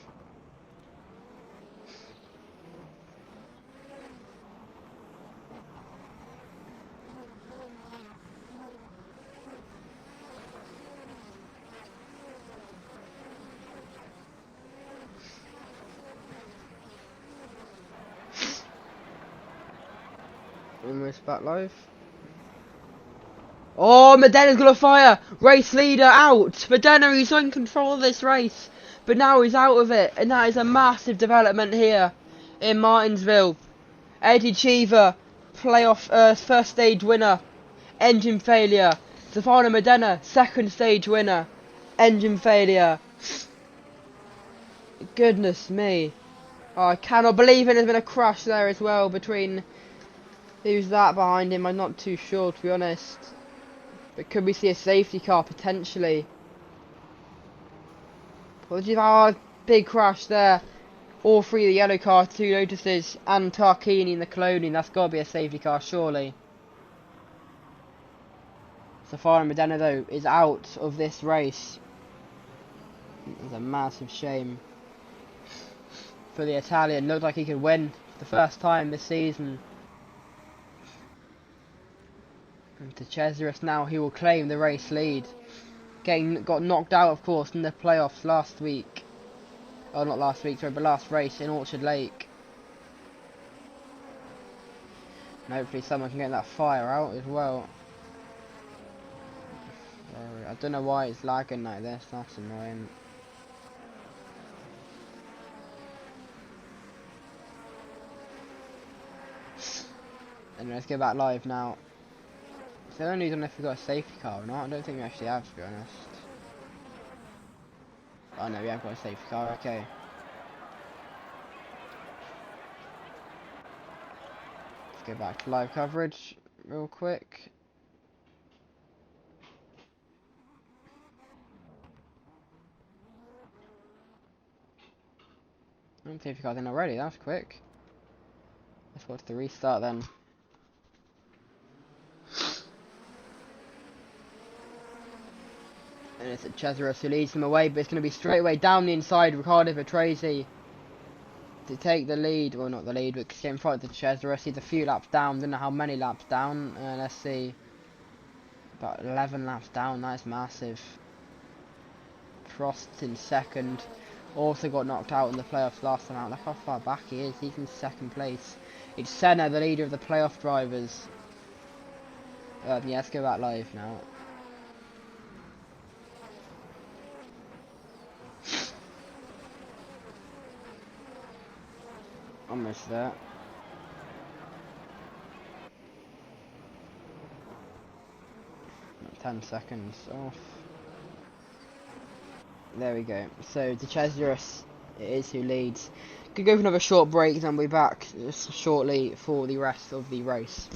Almost back live. Oh, Modena's gonna fire! Race leader out! Modena, he's in control of this race, but now he's out of it, and that is a massive development here in Martinsville. Eddie Cheever, playoff first stage winner, engine failure. Stefano Modena, second stage winner, engine failure. Goodness me. Oh, I cannot believe it. There's been a crash there as well between... Who's that behind him? I'm not too sure, to be honest. But could we see a safety car potentially? Oh, big crash there. All three of the yellow cars, 2 notices, and Tarquini in the cloning. That's got to be a safety car, surely. Safari Modena, though, is out of this race. It's a massive shame for the Italian. Looked like he could win for the first time this season. And to Cesaris now, he will claim the race lead. Got knocked out, of course, in the playoffs last week. Oh, not last week, sorry, but last race in Orchard Lake. And hopefully someone can get that fire out as well. I don't know why it's lagging like this, that's annoying. And let's get back live now. So I don't know if we've got a safety car or not. I don't think we actually have, to be honest. Oh no, we have got a safety car, okay. Let's go back to live coverage real quick. Safety car's in already, that's quick. Let's watch the restart then. And it's Cesaris who leads them away, but it's going to be straight away down the inside. Riccardo Patrese to take the lead. Well, not the lead, but get in front of Cesaris. He's a few laps down. Don't know how many laps down. Let's see. About 11 laps down. That's massive. Prost in second. Also got knocked out in the playoffs last time out. Look how far back he is. He's in second place. It's Senna, the leader of the playoff drivers. Yeah, let's go back live now. Almost there. Not 10 seconds off. There we go. So De Cesaris is who leads. Could go for another short break, and then we'll be back just shortly for the rest of the race.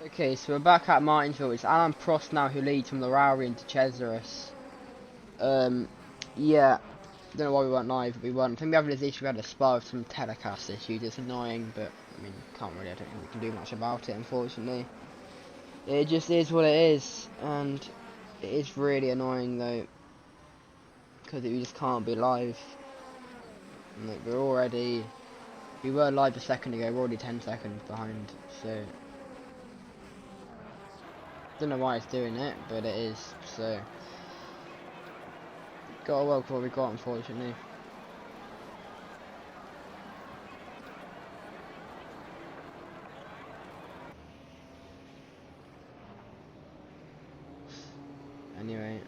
Okay, so we're back at Martinsville. It's Alan Prost now who leads from Lowry into Cesaris. Yeah, don't know why we weren't live, but we weren't. I think we have this issue, we had a spar with some telecast issues. It's annoying, but I mean, I don't think we can do much about it, unfortunately. It just is what it is, and it is really annoying though, because we just can't be live. And, like, we were live a second ago, we're already 10 seconds behind, so don't know why it's doing it, but it is, so gotta work with what we got, unfortunately. Anyway.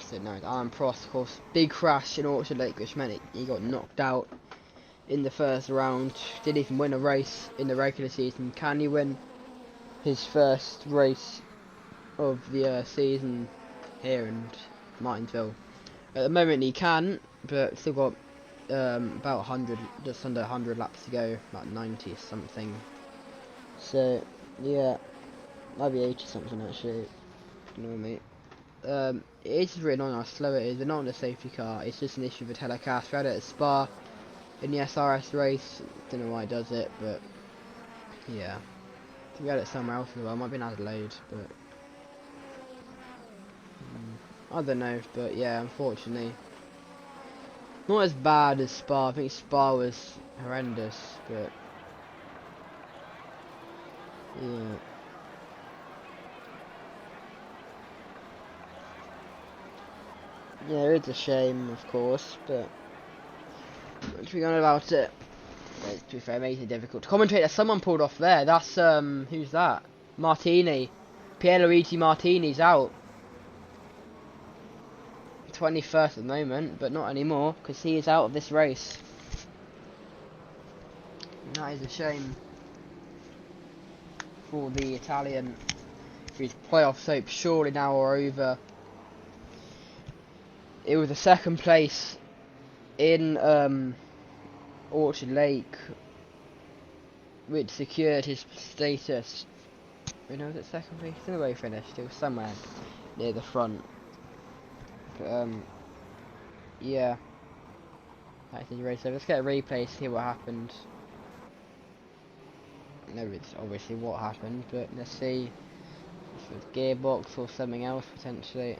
So no, Alan Prost, of course, big crash in Orchard Lake, which meant he got knocked out in the first round. Didn't even win a race in the regular season. Can he win his first race of the season here in Martinsville? At the moment he can, but still got about 100, just under 100 laps to go, about 90 something. So yeah, might be 80 something actually. Ignore me. It is just really annoying how slow it is. We're not on a safety car. It's just an issue with the telecast. We had it at Spa in the SRS race. Don't know why it does it, but yeah. We had it somewhere else as well. It might have been Adelaide, but I don't know. But yeah, unfortunately, not as bad as Spa. I think Spa was horrendous, but yeah. Yeah, it's a shame, of course, but what we going about it? It's, to be fair, makes it difficult to commentate. There's someone pulled off there. That's who's that? Martini, Pierluigi Martini's out. 21st at the moment, but not anymore because he is out of this race. And that is a shame for the Italian. His playoff hopes surely now are over. It was a second place in Orchard Lake, which secured his status. You know, was it second place? I don't know where he finished. It was somewhere near the front. But yeah, that's the race. So let's get a replay, see what happened. No, it's obviously what happened, but let's see if it's gearbox or something else potentially.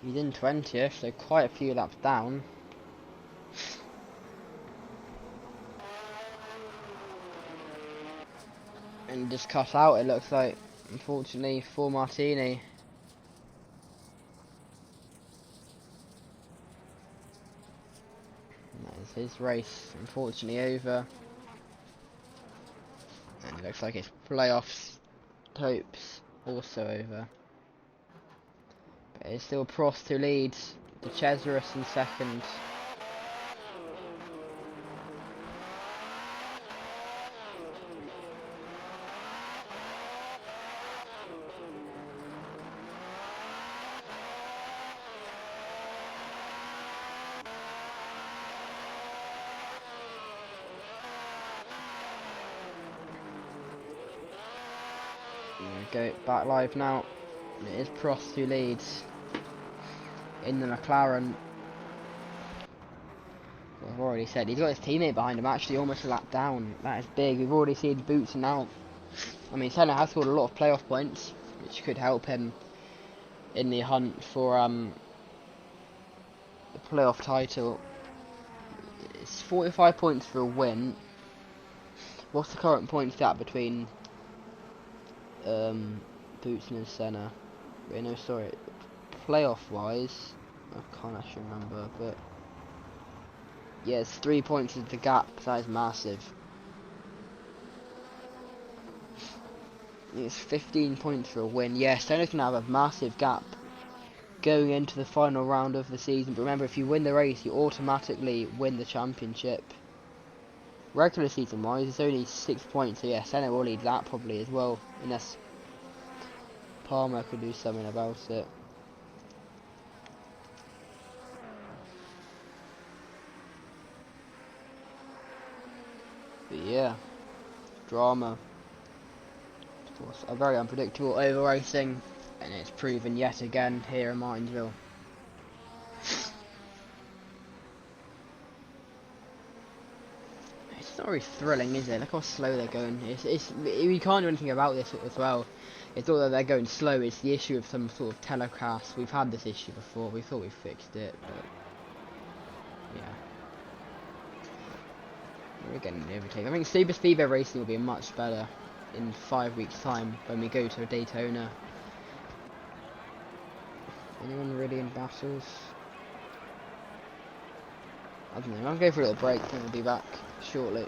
He's in 20th, so quite a few laps down. And just cut out, it looks like, unfortunately, for Martini. And that is his race, unfortunately, over. And it looks like his playoffs hopes also over. But it's still Prost who leads, the Cesaris in second. Go back live now. It is Prost who leads in the McLaren. I've already said he's got his teammate behind him, actually almost a lap down. That is big. We've already seen Boots now. I mean, Senna has scored a lot of playoff points, which could help him in the hunt for the playoff title. It's 45 points for a win. What's the current points gap between Boots and Senna? Wait, no, sorry. playoff wise, I can't actually remember, but yeah, it's 3 points is the gap. That is massive. It's 15 points for a win. Yes, Stone's gonna have a massive gap going into the final round of the season. But remember, if you win the race, you automatically win the championship. Regular season wise, it's only 6 points. So yeah, Senna will lead that probably as well, unless Palmer could do something about it. But yeah, drama. Of course, a very unpredictable over racing, and it's proven yet again here in Martinsville. It's not really thrilling, is it? Look how slow they're going. We can't do anything about this as well. It's not that they're going slow, it's the issue of some sort of telecast. We've had this issue before, we thought we fixed it, but yeah. We're getting the overtake. I think Super Speedway racing will be much better in 5 weeks time when we go to Daytona. Anyone really in battles? I don't know, I'm going to go for a little break and we'll be back shortly.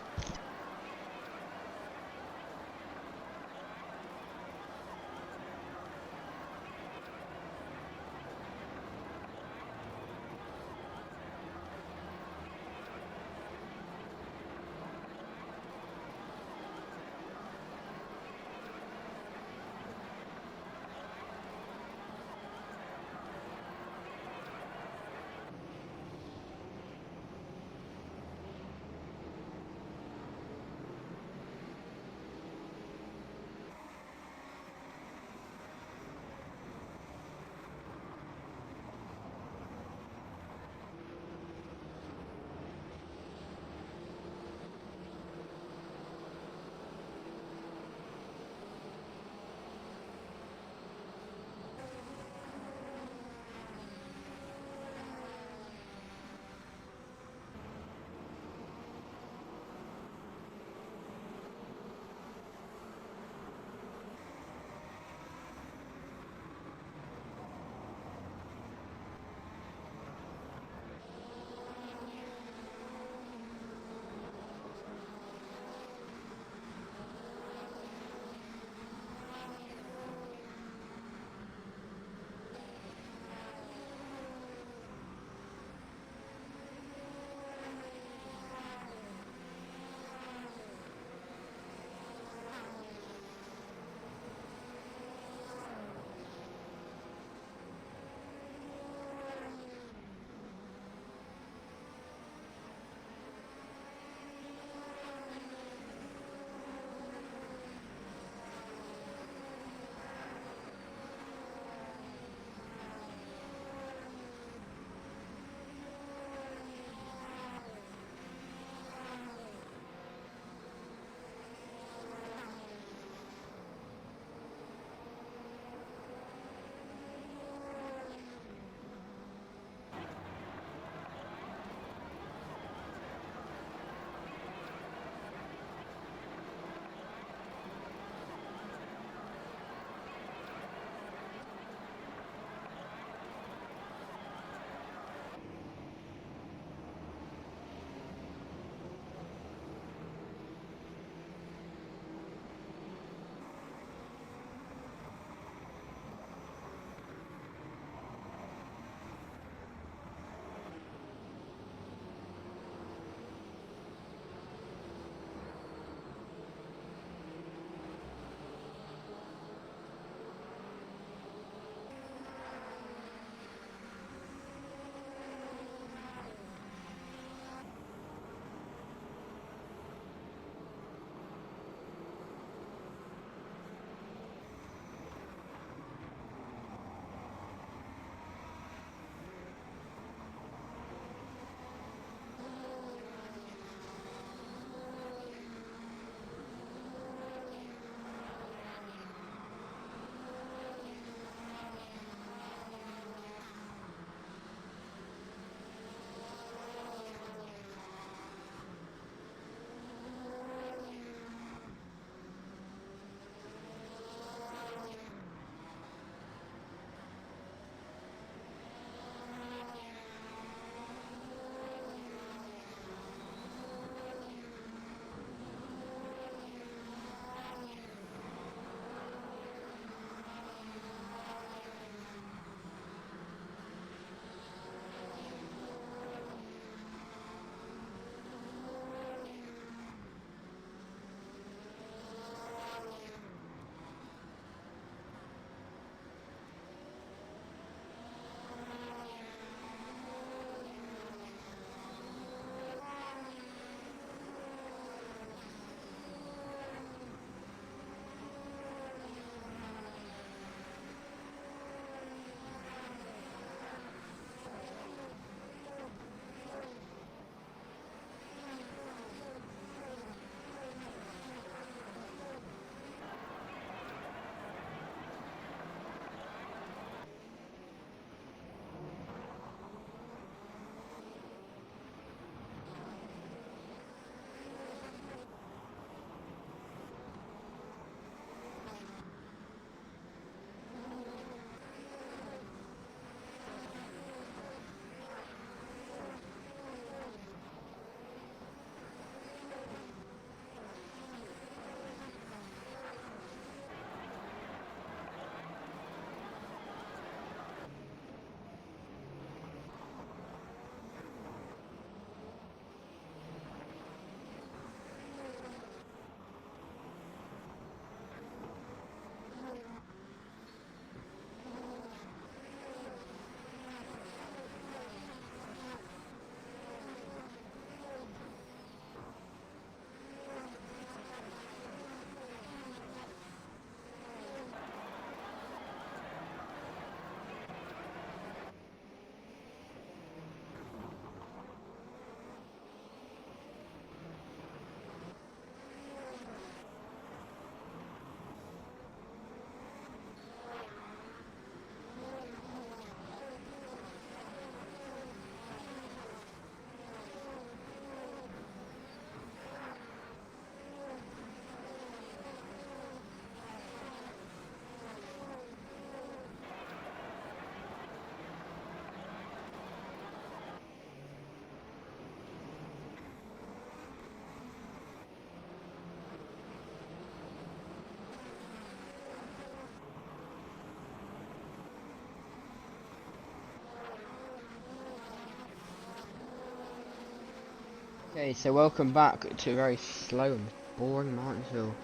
Okay, so welcome back to a very slow and boring Martinsville.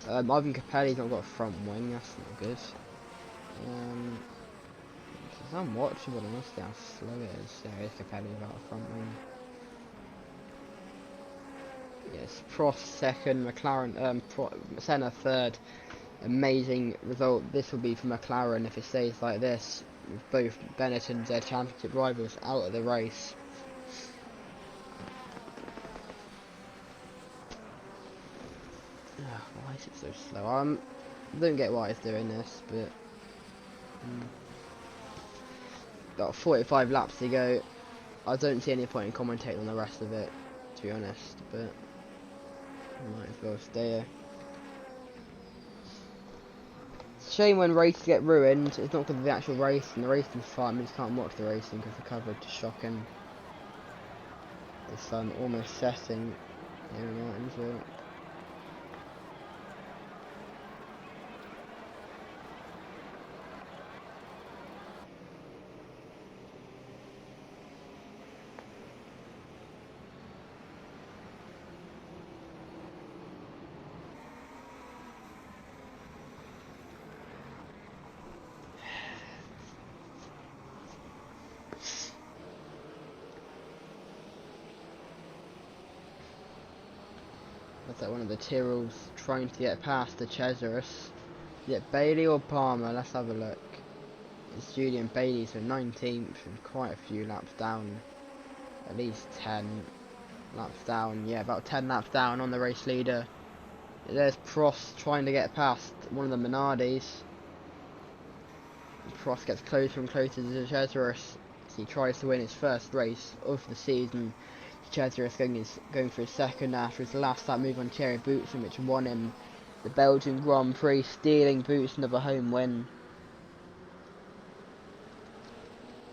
Ivan Capelli's not got a front wing, that's not good. It's unwatchable, honestly, how slow it is. There is Capelli without a front wing. Yes, Prost second, McLaren, Senna third. Amazing result this will be for McLaren if it stays like this, with both Benetton's their championship rivals out of the race. Why is it so slow? I don't get why it's doing this, but got 45 laps to go. I don't see any point in commentating on the rest of it, to be honest, but I might as well stay here. It's a shame when races get ruined. It's not because of the actual race, and the racing's fine, I just can't watch the racing because the coverage is shocking. The sun almost setting here in Martinsville. That's like one of the Tyrrells trying to get past the SRS. Yeah, Bailey or Palmer? Let's have a look. It's Julian Bailey, so 19th and quite a few laps down. At least 10 laps down. Yeah, about 10 laps down on the race leader. There's Prost trying to get past one of the Minardis. Prost gets closer and closer to the SRS as he tries to win his first race of the season. Chesler going for his second after his last lap move on Thierry Boutsen, which won him the Belgian Grand Prix, stealing Boutsen of a home win.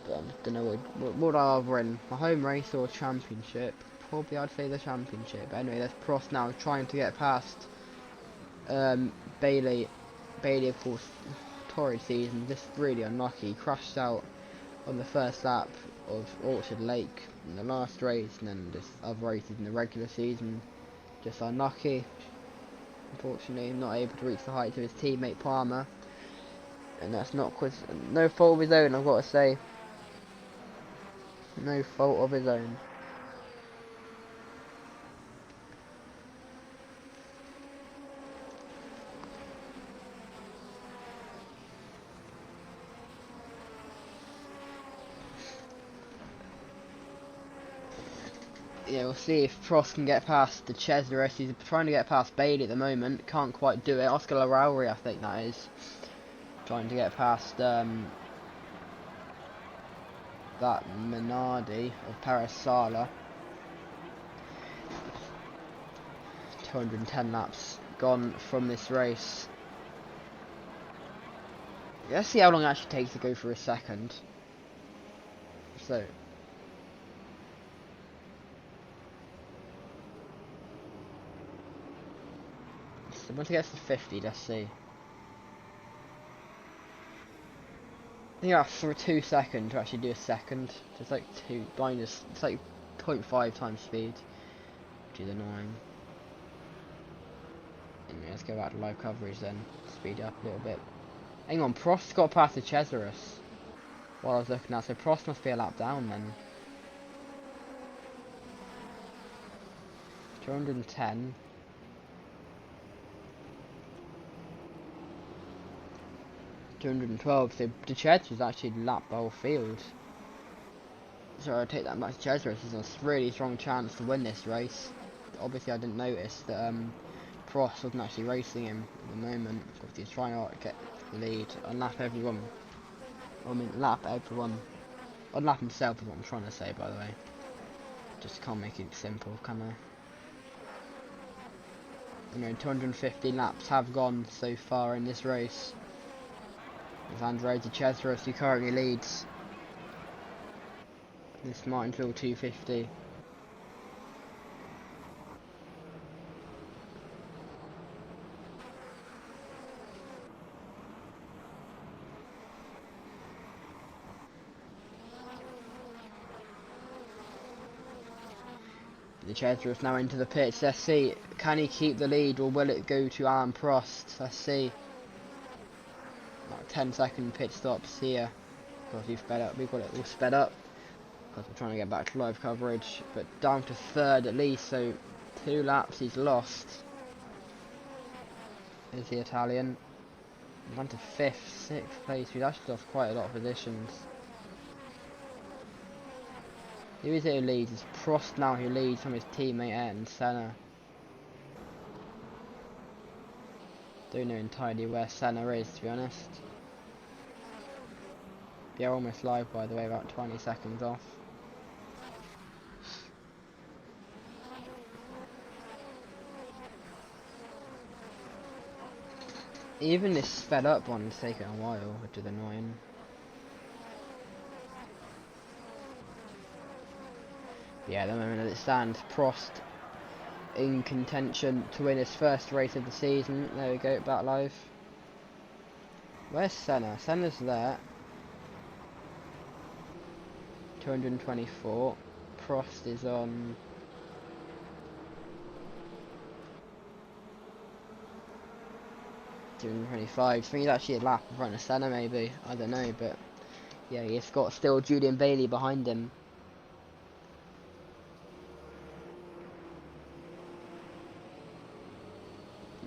But I don't know what I'd rather win, a home race or a championship. Probably I'd say the championship. But anyway, there's Prost now trying to get past Bailey. Bailey, of course, torrid season, just really unlucky. He crashed out on the first lap of Orchard Lake in the last race, and then just other races in the regular season. Just unlucky. Unfortunately, not able to reach the heights of his teammate Palmer, and that's not no fault of his own. I've got to say, no fault of his own. Yeah, we'll see if Prost can get past the SRS. He's trying to get past Bailey at the moment. Can't quite do it. Oscar Larauri, I think that is, trying to get past that Minardi of Paris Sala. 210 laps gone from this race. Let's see how long it actually takes to go for a second. So once it gets to 50, let's see. I think you have for 2 seconds to actually do a second. So it's like it's like 0.5 times speed, which is annoying. Anyway, let's go back to live coverage then. Speed up a little bit. Hang on, Prost got past the Cesaris while I was looking at, so Prost must be a lap down then. 210. 212, so the Cesaris actually lapped the whole field. So I take that back. Cesaris has a really strong chance to win this race. Obviously I didn't notice that Prost wasn't actually racing him at the moment. Of course he's trying to get the lead, unlap everyone. Lap everyone. Unlap himself is what I'm trying to say, by the way. Just can't make it simple, can I? You know, 250 laps have gone so far in this race. With Andrea de Cesaris, who currently leads this Martinsville 250. The Chester's now into the pits. Let's see, can he keep the lead or will it go to Alan Prost? Let's see. Like 10-second pit stops here. Because we've sped up, we've got it all sped up. Because we're trying to get back to live coverage. But down to third at least, so 2 laps he's lost. Is the Italian. Down to 5th, 6th place. We've actually lost quite a lot of positions. Who is it who leads? It's Prost now who leads from his teammate Ayrton Senna. Don't know entirely where Senna is, to be honest. Yeah, almost live by the way, about 20 seconds off. Even this sped up one's taken a while, which is annoying. Yeah, at the moment as it stands, Prost in contention to win his first race of the season. There we go, back live. Where's Senna? Senna's there. 224. Prost is on 225. I think he's actually a lap in front of Senna maybe. I don't know, but yeah, he's got still Julian Bailey behind him.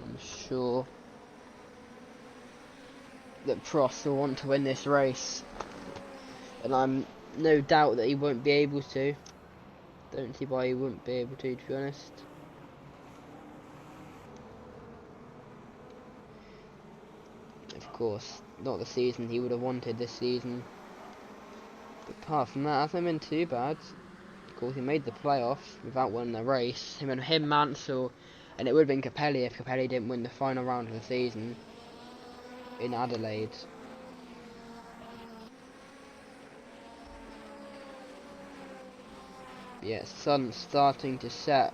I'm sure that Prost will want to win this race, and I'm no doubt that he won't be able to. Don't see why he wouldn't be able to be honest. Of course, not the season he would have wanted this season. But apart from that, hasn't been too bad. Of course, he made the playoffs without winning the race. Him, Mansell, and it would have been Capelli if Capelli didn't win the final round of the season in Adelaide. Yeah, sun's starting to set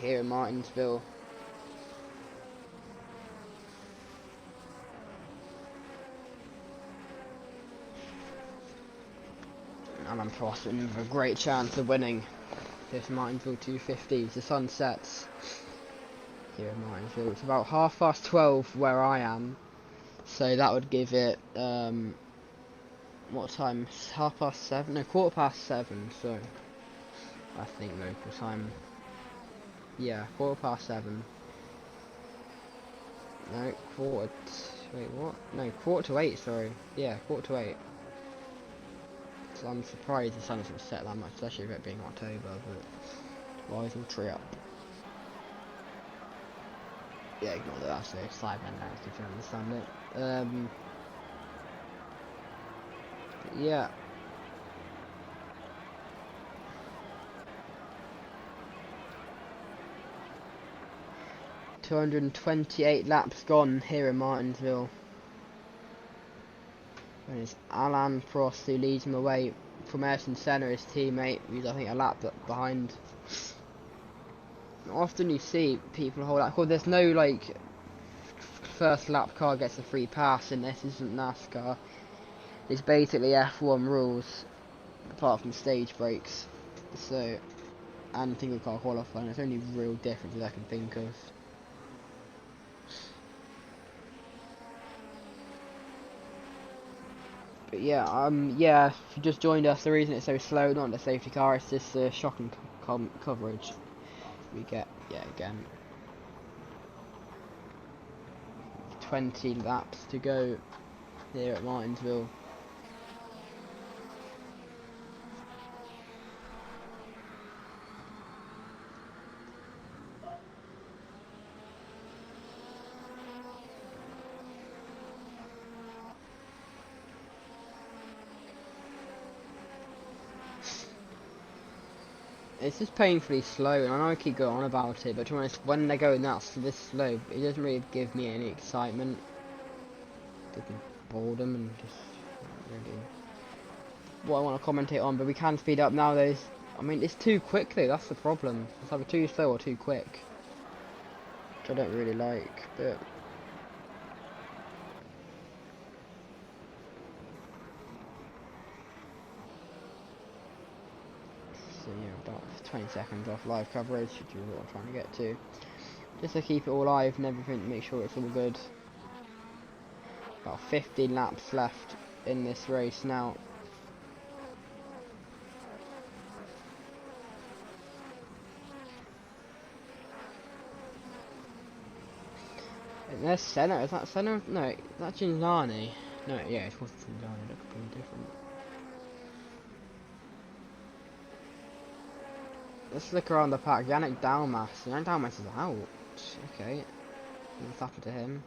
here in Martinsville. And I'm crossing with a great chance of winning this Martinsville 250. The sun sets here in Martinsville. It's about 12:30 where I am, so that would give it what time? 7:30? No, 7:15. So I think local time. Yeah, 7:15. No, wait, what? No, 7:45. Sorry. Yeah, 7:45. So I'm surprised the sun hasn't set that much, especially with it being October, but why is all tree up? Yeah, ignore that, actually, it's 5 minutes if you understand it. Yeah. $228 laps gone here in Martinsville. And it's Alain Prost who leads him away from Ayrton Senna, his teammate, who's I think a lap behind. Often you see people hold out. Well, there's no like first lap car gets a free pass, and this isn't NASCAR. It's basically F1 rules, apart from stage breaks. So, and single car qualifying. It's only real differences I can think of. But yeah, yeah, if you just joined us, the reason it's so slow, not the safety car, it's just shocking coverage we get, yeah, again. 20 laps to go here at Martinsville. It's just painfully slow, and I know I keep going on about it, but to be honest, when they're going this slow, it doesn't really give me any excitement. They can boredom and just really what I want to commentate on, but we can speed up now. I mean, it's too quick though. That's the problem. It's either too slow or too quick, which I don't really like. But so yeah, about 20 seconds off live coverage, which is what I'm trying to get to. Just to keep it all live and everything, make sure it's all good. About 15 laps left in this race now. And there's Senna, is that Senna? No, that's Ginzani. No, yeah, it wasn't Ginzani, look completely different. Let's look around the pack. Yannick Dalmas. Yannick Dalmas is out. Okay. What's happened to him?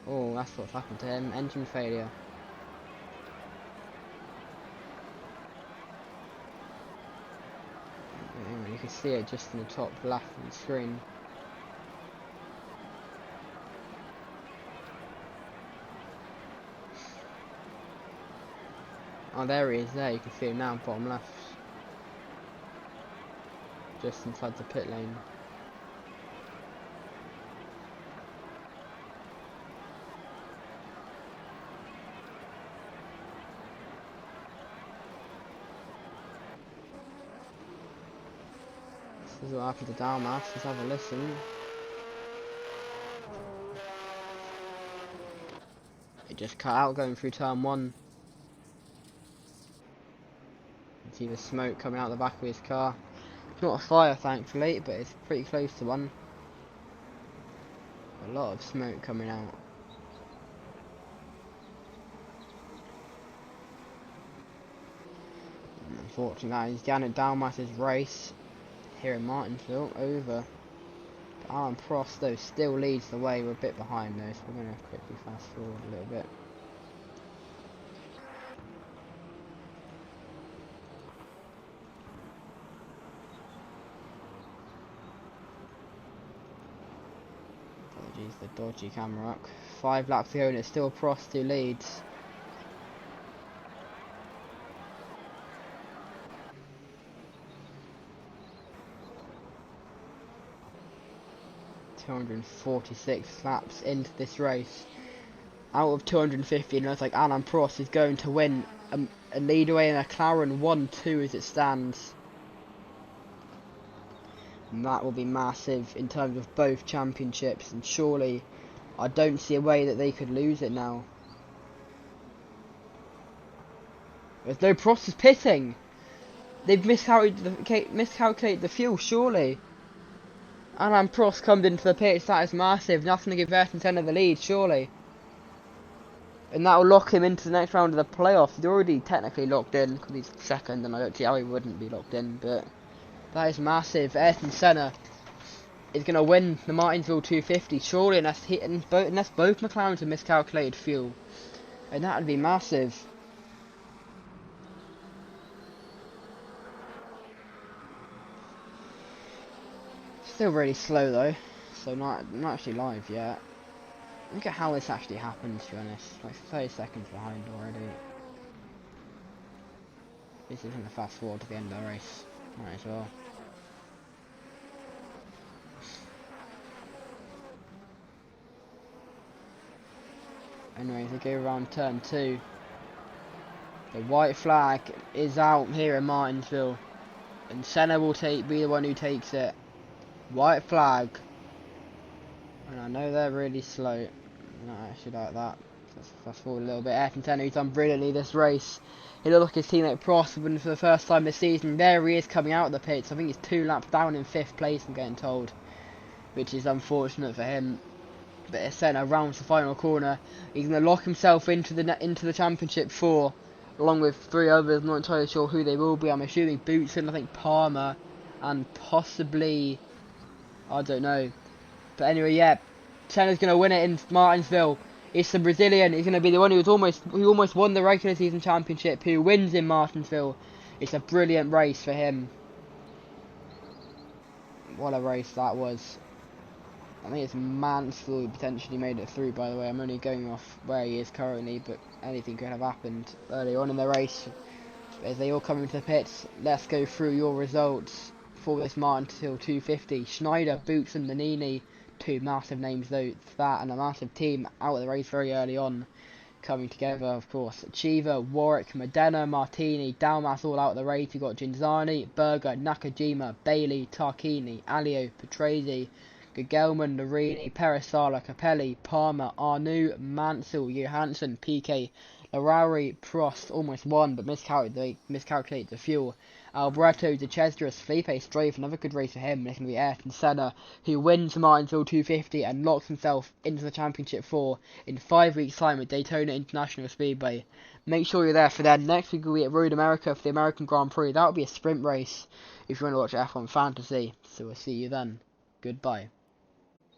Oh, that's what's happened to him. Engine failure. You can see it just in the top left of the screen. Oh, there he is there. You can see him now, bottom left. Just inside the pit lane. This is what happened to Dalmas. Let's have a listen. It just cut out going through turn 1. You can see the smoke coming out the back of his car. It's not a fire, thankfully, but it's pretty close to one. A lot of smoke coming out. And unfortunately, that is Janet Dalmas's race here in Martinsville over. But Alan Prost, though, still leads the way. We're a bit behind, though, so we're going to quickly fast forward a little bit. The dodgy camera up. 5 laps to go and it's still Prost who leads. ...246 laps into this race. Out of 250, and it looks like Alan Prost is going to win a lead away in a McLaren 1-2 as it stands. And that will be massive in terms of both championships, and surely I don't see a way that they could lose it now. There's no Prost is pitting. They've miscalculated the fuel, surely. Alan Prost comes into the pits, that is massive. That's going to give Ayrton Senna the lead, surely. And that will lock him into the next round of the playoffs. He's already technically locked in because he's second, and I don't see how he wouldn't be locked in, but that is massive. Ayrton Senna is going to win the Martinsville 250, surely, unless both McLarens have miscalculated fuel. And that would be massive. Still really slow though, so not actually live yet. Look at how this actually happened, to be honest. Like 30 seconds behind already. This isn't a fast forward to the end of the race. Might as well. Anyway, they go around turn 2. The white flag is out here in Martinsville, and Senna will be the one who takes it. White flag. And I know they're really slow. Not actually like that. Let's fast forward a little bit. Ayrton Senna, who's done brilliantly this race. He looked like his teammate Prost won for the first time this season. There he is coming out of the pits. I think he's 2 laps down in 5th place, I'm getting told, which is unfortunate for him. But Senna rounds the final corner. He's going to lock himself into the championship 4, along with 3 others. I'm not entirely sure who they will be. I'm assuming Boutsen, I think Palmer, and possibly, I don't know. But anyway, yeah, Senna's going to win it in Martinsville. It's the Brazilian. He's going to be the one who almost won the regular season championship, who wins in Martinsville. It's a brilliant race for him. What a race that was. I think it's Mansfield who potentially made it through, by the way. I'm only going off where he is currently, but anything could have happened early on in the race. As they all come into the pits, let's go through your results for this Martinsville 250. Schneider, Boutsen, Nannini, 2 massive names though, that, and a massive team out of the race very early on. coming together, of course. Cheever, Warwick, Modena, Martini, Dalmas all out of the race. You've got Ginzani, Berger, Nakajima, Bailey, Tarquini, Alio, Petresi, Gugelman, Narini, Perisala, Capelli, Palmer, Arnoux, Mansell, Johansson, PK, Larrauri, Prost almost won but miscalculated the fuel. Alberto De Cesdras, Felipe Strafe, another good race for him. It's going to be Ayrton Senna, who wins the Martinsville 250 and locks himself into the Championship 4 in 5 weeks' time at Daytona International Speedway. Make sure you're there for that. Next week we'll be at Road America for the American Grand Prix. That'll be a sprint race if you want to watch F1 Fantasy. So we'll see you then. Goodbye.